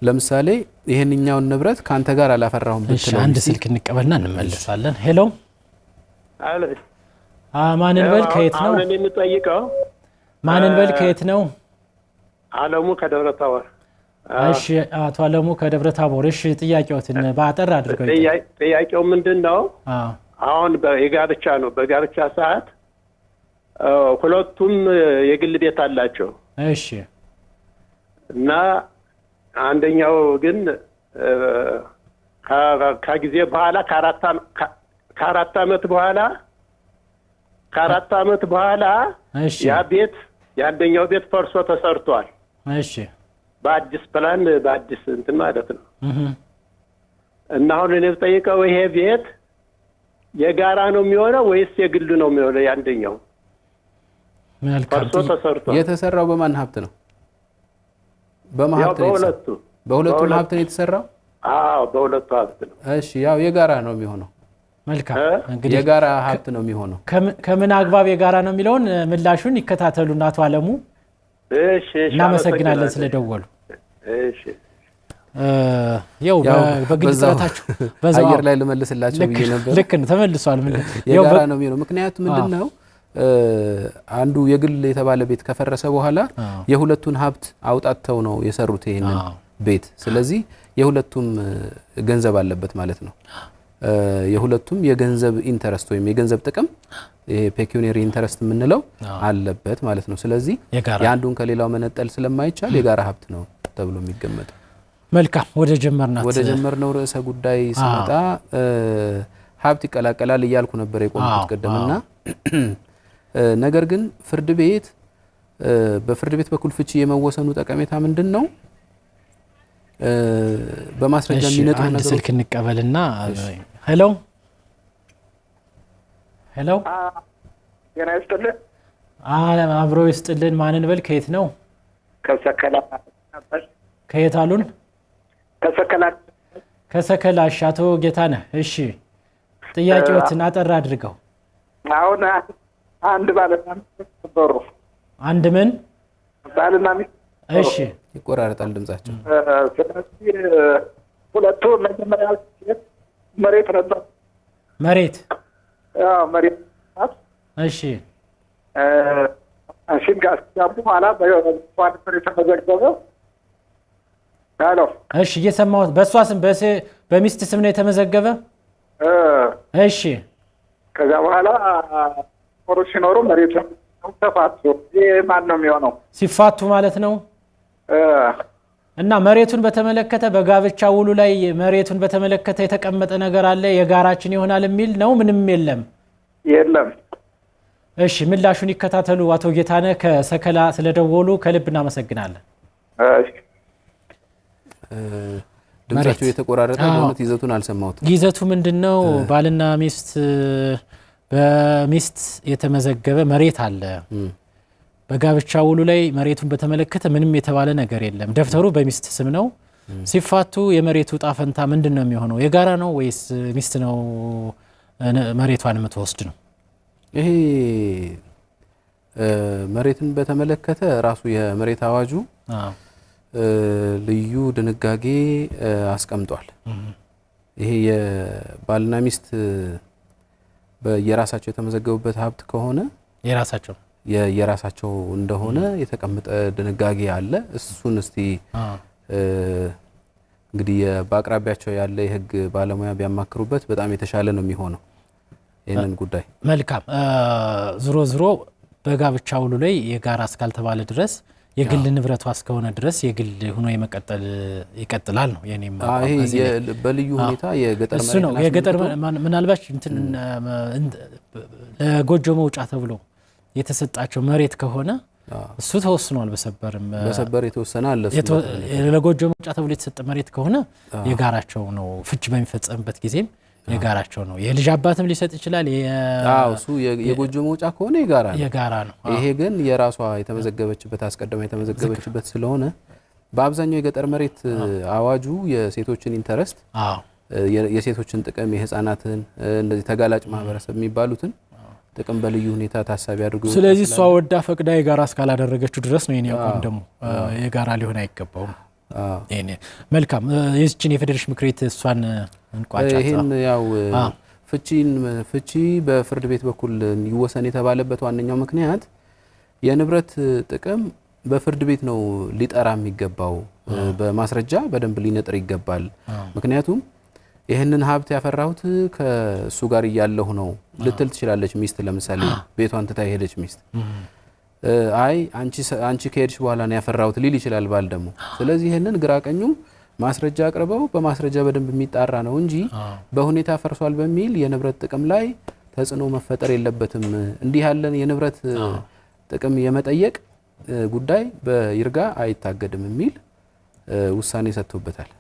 ለምሳሌ ይሄንኛው ንብረት ካንተ ጋር አላፈራሁም ብትለው አንድ ስልክ እንቀበልና እንመለሳለን ሄሎ አለ ማንን በል ከየት ነው አሁን የምጠይቀው ማንን በል ከየት ነው አለሙ ከደብረታቦር እሺ አቶ አለሙ ከደብረታቦር እሺ ጥያቄዎትን ባጠር አድርገው ጥያቄው ምንድነው አሁን በጋብቻ ነው በጋብቻ ሰዓት ሁለቱም የግል ቤት አላቸው እሺ እና አንደኛው ግን ከጊዜ በኋላ ከአራት አመት በኋላ ያ ቤት የአንደኛው ቤት ፈርሶ ተሰርቷል እሺ በአዲስ ፕላን በአዲስ እንትን ማለት ነው እና አሁን እኔ ብጠይቀው ይሄ ቤት የጋራ ነው የሚሆነው ወይስ የግል ነው የሚሆነው ያንደኛው ፈርሶ ተሰርቷል የተሰራው በማን ሀብት ነው በሁለቱም ሀብት ነው የተሰራው በሁለቱ ሀብት ነው እሺ ያው የጋራ ነው የሚሆነው መልካም እንግዲህ የጋራ ሀብት ነው የሚሆነው ከምን አግባብ የጋራ ነው የሚለውን ምላሹን ይከታተሉና አቶ አለሙ እሺ እናመሰግናለን ስለደወሉ እሺ ያው በግልጽታችሁ አየር ላይ ልመልስላችሁ ብዬ ነበር ልክ ነው ተመልሷል የጋራ ነው የሚሆነው ምክንያቱም ምንድነው አንዱ የግል የተባለ ቤት ከፈረሰ በኋላ የሁለቱን ሀብት አውጣተው ነው የሰሩት ይሄንን ቤት ስለዚህ የሁለቱም ገንዘብ አለበት ማለት ነው የሁለቱም የገንዘብ ኢንተረስት ወይም የገንዘብ ጥቅም ይሄ ፔኩኒሪ ኢንተረስት የምንለው አለበት ማለት ነው ስለዚህ ያንዱን ከሌላው መነጠል ስለማይቻል የጋራ ሀብት ነው ተብሎ የሚገመተው መልካም ወደ ጀመርነው ርዕሰ ጉዳይ ሲመጣ ሀብት ይቀላቀላል እያልኩ ነበር የቆምኩት ቀደምና ነገር ግን ፍርድ ቤት በፍርድ ቤት በኩል ፍቺ የመወሰኑ ጠቀሜታ ምንድነው በማስረጃ የሚነጥሩ ነገር ስልክ እንቀበልና ሄሎ የና ይስጥልን አብሮ ይስጥልን ማንን በል ከየት ነው ከሰከላ ከየት አሉን ከሰከላ አቶ ጌታነህ እሺ ጥያቄዎትን አጠር አድርገው አሁን አንድ ባልና ሚስት ነበሩ አንድ ምን ባልና ሚስት እሺ ይቆራረጣል ድምጻቸው ስለዚህ ሁለቱ መጀመሪያ መሬት ነበር መሬት እሺ ሽንጋስ በኋላ በኋላ ተመዘገበ እሺ እየሰማሁት በእሷ ስም በሚስት ስም ነው የተመዘገበ እሺ ከዛ በኋላ ሲኖሩ መሬት ተፋቱ ማን ነው የሚሆነው ሲፋቱ ማለት ነው እና መሬቱን በተመለከተ በጋብቻ ውሉ ላይ መሬቱን በተመለከተ የተቀመጠ ነገር አለ የጋራችን ይሆናል የሚል ነው ምንም የለም እሺ ምላሹን ይከታተሉ አቶ ጌታነህ ከሰከላ ስለደወሉ ከልብ እናመሰግናለን እሺ ድምጻቸው የተቆራረጠ በእውነት ይዘቱን አልሰማሁትም ይዘቱ ምንድነው ባልና ሚስት በሚስት የተመዘገበ መሬት አለ በጋብቻ ውሉ ላይ መሬቱን በተመለከተ ምንም የተባለ ነገር የለም ደፍተሩ በሚስት ስም ነው ሲፋቱ የመሬቱ ጣፈንታ ምንድነው የሚሆነው የጋራ ነው ወይስ ሚስት ነው መሬቷን የምትወስድ ነው ይሄ መሬትን በተመለከተ ራሱ የመሬት አዋጁ ልዩ ድንጋጌ አስቀምጧል ይሄ የባልና ሚስት በየራሳቸው የተመዘገቡበት ሀብት ከሆነ የራሳቸው እንደሆነ የተቀመጠ ድንጋጌ አለ እሱን እስቲ እንግዲህ በአቅራቢያቸው ያለ የህግ ባለሙያ ቢያማክሩበት በጣም የተሻለ ነው የሚሆነው ይሄንን ጉዳይ። መልካም ዝሮ ዝሮ በጋብቻ ውሉ ላይ የጋራ እስካልተባለ ድረስ የግል ንብረቷ እስከሆነ ድረስ የግል ሆኖ ይቀጥላል ነው የኔም። ይሄ በልዩ ሁኔታ የገጠር መሬት ነው። የገጠር ምናልባት እንትን ለጎጆ መውጫ ተብሎ የተሰጣቸው መሬት ከሆነ እሱ ተወስኗል። በሰበር የተወሰነ አለ። ለጎጆ መውጫ ተብሎ የተሰጠ መሬት ከሆነ የጋራቸው ነው። ፍች በሚፈጸምበት ጊዜም የጋራቸው ነው። የልጅ አባትም ሊሰጥ ይችላል። እሱ የጎጆ መውጫ ከሆነ የጋራ ነው። ይሄ ግን የራሷ የተመዘገበችበት አስቀድማ የተመዘገበችበት ስለሆነ በአብዛኛው የገጠር መሬት አዋጁ የሴቶችን ኢንተረስት፣ የሴቶችን ጥቅም፣ የህፃናትን እንደዚህ ተጋላጭ ማህበረሰብ የሚባሉትን ጥቅም በልዩ ሁኔታ ታሳቢ አድርጎ ስለዚህ እሷ ወዳ ፈቅዳ የጋራ እስካላደረገችው ድረስ ነው የኔ አቋም ደግሞ የጋራ ሊሆን አይገባውም። መልካም የዚችን የፌዴሬሽን ምክር ቤት እሷን እንቋጫታ። ይሄን ያው ፍቺ በፍርድ ቤት በኩል ይወሰን የተባለበት ዋነኛው ምክንያት የንብረት ጥቅም በፍርድ ቤት ነው ሊጠራ የሚገባው፣ በማስረጃ በደንብ ሊነጥር ይገባል። ምክንያቱም ይህንን ሀብት ያፈራሁት ከእሱ ጋር እያለሁ ነው ልትል ትችላለች ሚስት። ለምሳሌ ቤቷን ትታ የሄደች ሚስት አይ አንቺ ከሄድሽ በኋላ ነው ያፈራሁት ሊል ይችላል ባል ደግሞ። ስለዚህ ይህንን ግራቀኙም ማስረጃ አቅርበው በማስረጃ በደንብ የሚጣራ ነው እንጂ በሁኔታ ፈርሷል በሚል የንብረት ጥቅም ላይ ተጽዕኖ መፈጠር የለበትም። እንዲህ ያለን የንብረት ጥቅም የመጠየቅ ጉዳይ በይርጋ አይታገድም የሚል ውሳኔ ሰጥቶበታል።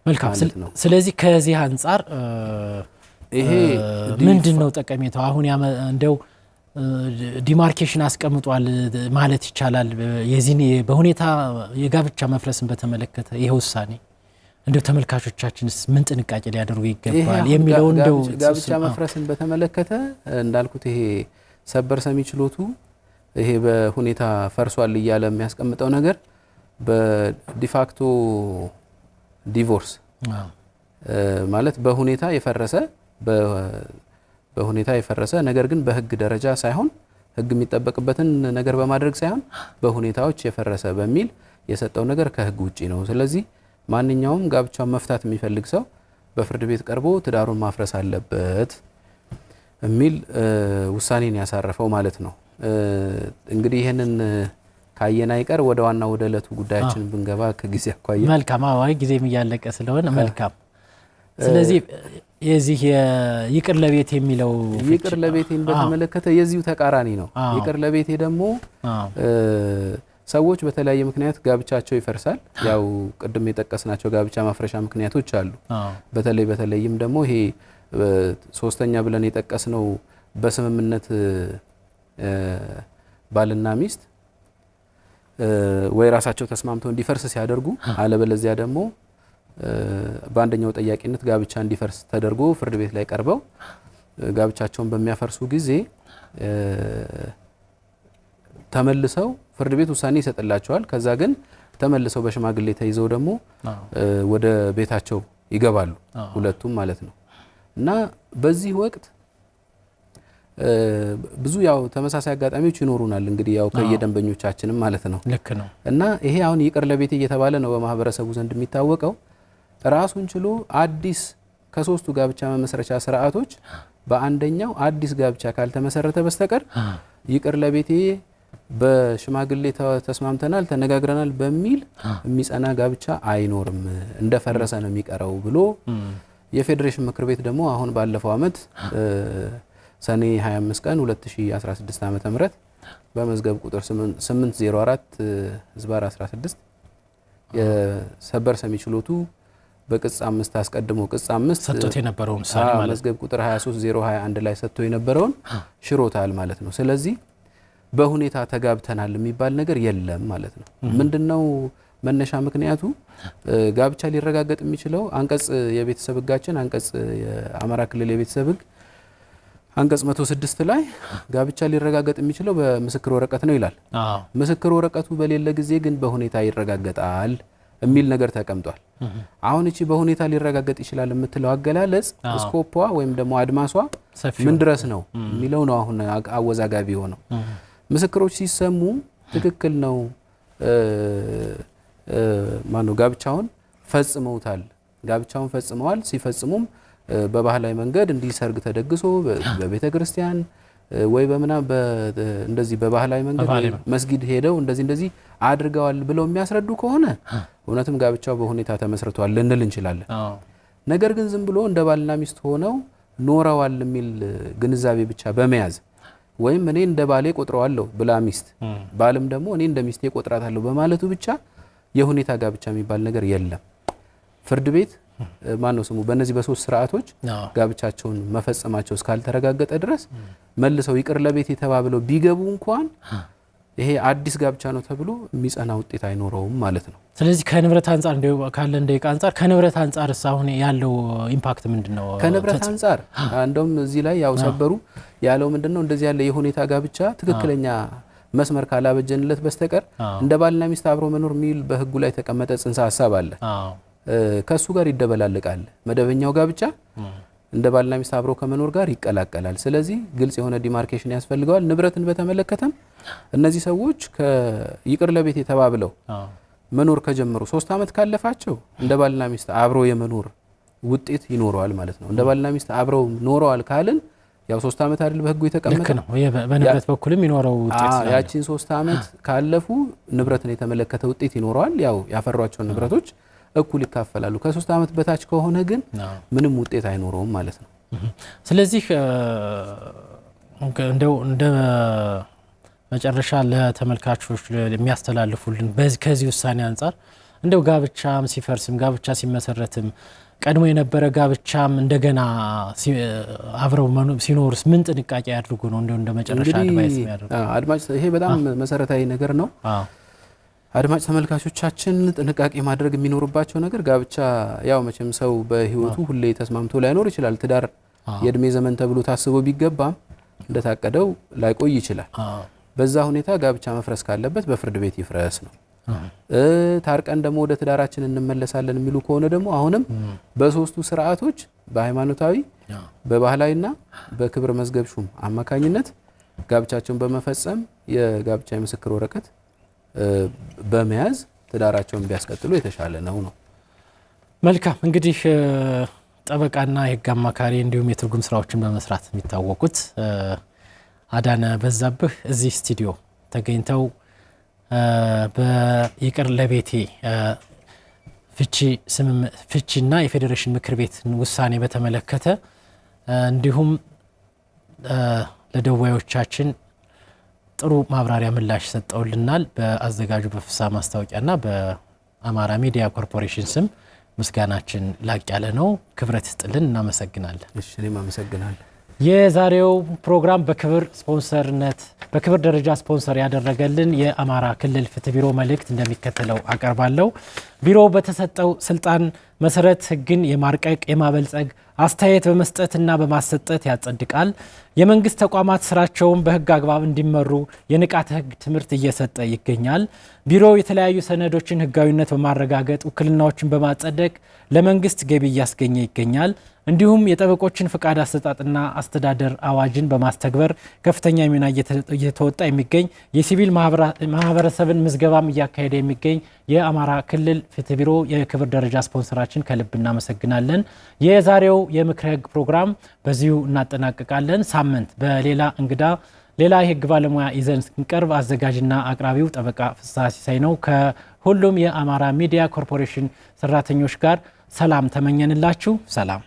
መልካም። ስለዚህ ከዚህ አንጻር ይሄ ምንድነው ጠቀሜታው? አሁን እንደው ዲማርኬሽን አስቀምጧል ማለት ይቻላል። የዚህ በሁኔታ የጋብቻ መፍረስን በተመለከተ ይሄ ውሳኔ እንደው ተመልካቾቻችንስ ምን ጥንቃቄ ሊያደርጉ ይገባል የሚለው እንደው ጋብቻ መፍረስን በተመለከተ እንዳልኩት ይሄ ሰበር ሰሚ ችሎቱ ይሄ በሁኔታ ፈርሷል እያለ የሚያስቀምጠው ነገር በዲፋክቶ ዲቮርስ ማለት በሁኔታ የፈረሰ ነገር ግን በህግ ደረጃ ሳይሆን ህግ የሚጠበቅበትን ነገር በማድረግ ሳይሆን በሁኔታዎች የፈረሰ በሚል የሰጠው ነገር ከህግ ውጪ ነው። ስለዚህ ማንኛውም ጋብቻውን መፍታት የሚፈልግ ሰው በፍርድ ቤት ቀርቦ ትዳሩን ማፍረስ አለበት የሚል ውሳኔን ያሳረፈው ማለት ነው። እንግዲህ ካየና ይቀር ወደ ዋና ወደ ዕለቱ ጉዳያችን ብንገባ ከጊዜ አኳያ መልካም። አዋይ ጊዜም እያለቀ ስለሆነ መልካም። ስለዚህ የዚህ ይቅር ለቤት የሚለው ይቅር ለቤቴን በተመለከተ የዚሁ ተቃራኒ ነው። ይቅር ለቤቴ ደግሞ ሰዎች በተለያየ ምክንያት ጋብቻቸው ይፈርሳል። ያው ቅድም የጠቀስናቸው ጋብቻ ማፍረሻ ምክንያቶች አሉ። በተለይም ደግሞ ይሄ ሶስተኛ ብለን የጠቀስነው በስምምነት ባልና ሚስት ወይ ራሳቸው ተስማምተው እንዲፈርስ ሲያደርጉ፣ አለበለዚያ ደግሞ በአንደኛው ጠያቂነት ጋብቻ እንዲፈርስ ተደርጎ ፍርድ ቤት ላይ ቀርበው ጋብቻቸውን በሚያፈርሱ ጊዜ ተመልሰው ፍርድ ቤት ውሳኔ ይሰጥላቸዋል። ከዛ ግን ተመልሰው በሽማግሌ ተይዘው ደግሞ ወደ ቤታቸው ይገባሉ ሁለቱም ማለት ነው። እና በዚህ ወቅት ብዙ ያው ተመሳሳይ አጋጣሚዎች ይኖሩናል እንግዲህ ያው ከየደንበኞቻችንም ማለት ነው። ልክ ነው። እና ይሄ አሁን ይቅር ለቤቴ እየተባለ ነው በማህበረሰቡ ዘንድ የሚታወቀው። ራሱን ችሎ አዲስ ከሶስቱ ጋብቻ መመስረቻ ስርዓቶች በአንደኛው አዲስ ጋብቻ ካልተመሰረተ በስተቀር ይቅር ለቤቴ በሽማግሌ ተስማምተናል ተነጋግረናል በሚል የሚጸና ጋብቻ አይኖርም፣ እንደፈረሰ ነው የሚቀረው ብሎ የፌዴሬሽን ምክር ቤት ደግሞ አሁን ባለፈው አመት ሰኔ 25 ቀን 2016 ዓመተ ምህረት በመዝገብ ቁጥር 804/16 የሰበር ሰሚ ችሎቱ በቅጽ 5 አስቀድሞ ቅጽ 5 ሰጥቶት የነበረው ምሳሌ ማለት መዝገብ ቁጥር 23021 ላይ ሰጥቶ የነበረውን ሽሮታል ማለት ነው። ስለዚህ በሁኔታ ተጋብተናል የሚባል ነገር የለም ማለት ነው። ምንድነው መነሻ ምክንያቱ? ጋብቻ ሊረጋገጥ የሚችለው አንቀጽ የቤተሰብ ህጋችን አንቀጽ የአማራ ክልል የቤተሰብ ህግ አንቀጽ 106 ላይ ጋብቻ ሊረጋገጥ የሚችለው በምስክር ወረቀት ነው ይላል። ምስክር ወረቀቱ በሌለ ጊዜ ግን በሁኔታ ይረጋገጣል የሚል ነገር ተቀምጧል። አሁን እቺ በሁኔታ ሊረጋገጥ ይችላል የምትለው አገላለጽ ስኮፖ ወይም ደግሞ አድማሷ ምን ድረስ ነው የሚለው ነው አሁን አወዛጋቢ ሆነው። ምስክሮች ሲሰሙ ትክክል ነው ጋብቻውን ፈጽመዋል። ሲፈጽሙም በባህላዊ መንገድ እንዲህ ሰርግ ተደግሶ በቤተ ክርስቲያን ወይ እንደዚህ በባህላዊ መንገድ መስጊድ ሄደው እንደዚህ አድርገዋል ብለው የሚያስረዱ ከሆነ እውነትም ጋብቻው በሁኔታ ተመስርቷል ልንል እንችላለን። ነገር ግን ዝም ብሎ እንደ ባልና ሚስት ሆነው ኖረዋል የሚል ግንዛቤ ብቻ በመያዝ ወይም እኔ እንደ ባሌ ቆጥረዋለሁ ብላ ሚስት ባልም ደግሞ እኔ እንደ ሚስቴ ቆጥራታለሁ በማለቱ ብቻ የሁኔታ ጋብቻ የሚባል ነገር የለም። ፍርድ ቤት ማነው ስሙ በእነዚህ በሶስት ስርዓቶች ጋብቻቸውን መፈጸማቸው እስካልተረጋገጠ ድረስ መልሰው ይቅር ለቤት የተባብለው ቢገቡ እንኳን ይሄ አዲስ ጋብቻ ነው ተብሎ የሚጸና ውጤት አይኖረውም ማለት ነው። ስለዚህ ከንብረት አንፃር እንደው ካለ እንደይቅ አንፃር ከንብረት አንፃርስ አሁን ያለው ኢምፓክት ምንድነው? ከንብረት አንፃር እንደውም እዚህ ላይ ያው ሰበሩ ያለው ምንድነው እንደዚህ ያለ የሁኔታ ጋብቻ ትክክለኛ መስመር ካላበጀንለት በስተቀር እንደ ባልና ሚስት አብሮ መኖር የሚል በህጉ ላይ ተቀመጠ ጽንሰ ሐሳብ አለ። ከሱ ጋር ይደበላልቃል። መደበኛው ጋብቻ እንደ ባልና ሚስት አብሮ ከመኖር ጋር ይቀላቀላል። ስለዚህ ግልጽ የሆነ ዲማርኬሽን ያስፈልገዋል። ንብረትን በተመለከተም እነዚህ ሰዎች ከይቅር ለቤት የተባብለው መኖር ከጀመሩ 3 ዓመት ካለፋቸው እንደ ባልና ሚስት አብሮ የመኖር ውጤት ይኖረዋል ማለት ነው። እንደ ባልና ሚስት አብረው ኖረዋል ካልን ያው 3 ዓመት አይደል በህጉ የተቀመጠ ነው። በንብረት በኩልም ይኖረው ውጤት ያቺን 3 ዓመት ካለፉ ንብረትን የተመለከተ ውጤት ይኖረዋል። ያው ያፈሯቸው ንብረቶች እኩል ይካፈላሉ። ከ3 ዓመት በታች ከሆነ ግን ምንም ውጤት አይኖረውም ማለት ነው። ስለዚህ እንደው እንደ መጨረሻ ለተመልካቾች የሚያስተላልፉልን ከዚህ ውሳኔ አንፃር እንደው ጋብቻም ሲፈርስም ጋብቻ ሲመሰረትም ቀድሞ የነበረ ጋብቻም እንደገና አብረው ሲኖርስ ምን ጥንቃቄ ያድርጉ ነው እንደው እንደ መጨረሻ አድቫይስ የሚያደርጉ? አድማጭ ይሄ በጣም መሰረታዊ ነገር ነው። አድማጭ ተመልካቾቻችን ጥንቃቄ ማድረግ የሚኖርባቸው ነገር ጋብቻ ያው መቼም ሰው በህይወቱ ሁሌ ተስማምቶ ላይኖር ይችላል። ትዳር የእድሜ ዘመን ተብሎ ታስቦ ቢገባም እንደታቀደው ላይቆይ ይችላል። በዛ ሁኔታ ጋብቻ መፍረስ ካለበት በፍርድ ቤት ይፍረስ ነው። ታርቀን ደግሞ ወደ ትዳራችን እንመለሳለን የሚሉ ከሆነ ደግሞ አሁንም በሶስቱ ስርዓቶች በሃይማኖታዊ በባህላዊና በክብር መዝገብ ሹም አማካኝነት ጋብቻቸውን በመፈጸም የጋብቻ የምስክር ወረቀት በመያዝ ትዳራቸውን ቢያስቀጥሉ የተሻለ ነው። መልካም እንግዲህ ጠበቃና የህግ አማካሪ እንዲሁም የትርጉም ስራዎችን በመስራት የሚታወቁት አዳነ በዛብህ እዚህ ስቱዲዮ ተገኝተው በይቅር ለቤቴ ፍቺና የፌዴሬሽን ምክር ቤት ውሳኔ በተመለከተ እንዲሁም ለደዋዮቻችን ጥሩ ማብራሪያ ምላሽ ሰጠውልናል። በአዘጋጁ በፍስሐ ማስታወቂያና በአማራ ሚዲያ ኮርፖሬሽን ስም ምስጋናችን ላቅ ያለ ነው። ክብረት ይስጥልን፣ እናመሰግናለን። እሺ እኔም አመሰግናለሁ። የዛሬው ፕሮግራም በክብር ደረጃ ስፖንሰር ያደረገልን የአማራ ክልል ፍትህ ቢሮ መልእክት እንደሚከተለው አቀርባለሁ። ቢሮው በተሰጠው ስልጣን መሰረት ህግን የማርቀቅ የማበልጸግ አስተያየት በመስጠትና በማሰጠት ያጸድቃል። የመንግስት ተቋማት ስራቸውን በህግ አግባብ እንዲመሩ የንቃተ ህግ ትምህርት እየሰጠ ይገኛል። ቢሮው የተለያዩ ሰነዶችን ህጋዊነት በማረጋገጥ ውክልናዎችን በማጸደቅ ለመንግስት ገቢ እያስገኘ ይገኛል። እንዲሁም የጠበቆችን ፍቃድ አሰጣጥና አስተዳደር አዋጅን በማስተግበር ከፍተኛ ሚና እየተወጣ የሚገኝ የሲቪል ማህበረሰብን ምዝገባም እያካሄደ የሚገኝ የአማራ ክልል ፍትህ ቢሮ የክብር ደረጃ ስፖንሰራችን ከልብ እናመሰግናለን። የዛሬው የምክረ ህግ ፕሮግራም በዚሁ እናጠናቅቃለን። ሳምንት በሌላ እንግዳ ሌላ የህግ ባለሙያ ይዘን ስንቀርብ አዘጋጅና አቅራቢው ጠበቃ ፍስሐ ሲሳይ ነው። ከሁሉም የአማራ ሚዲያ ኮርፖሬሽን ሰራተኞች ጋር ሰላም ተመኘንላችሁ። ሰላም።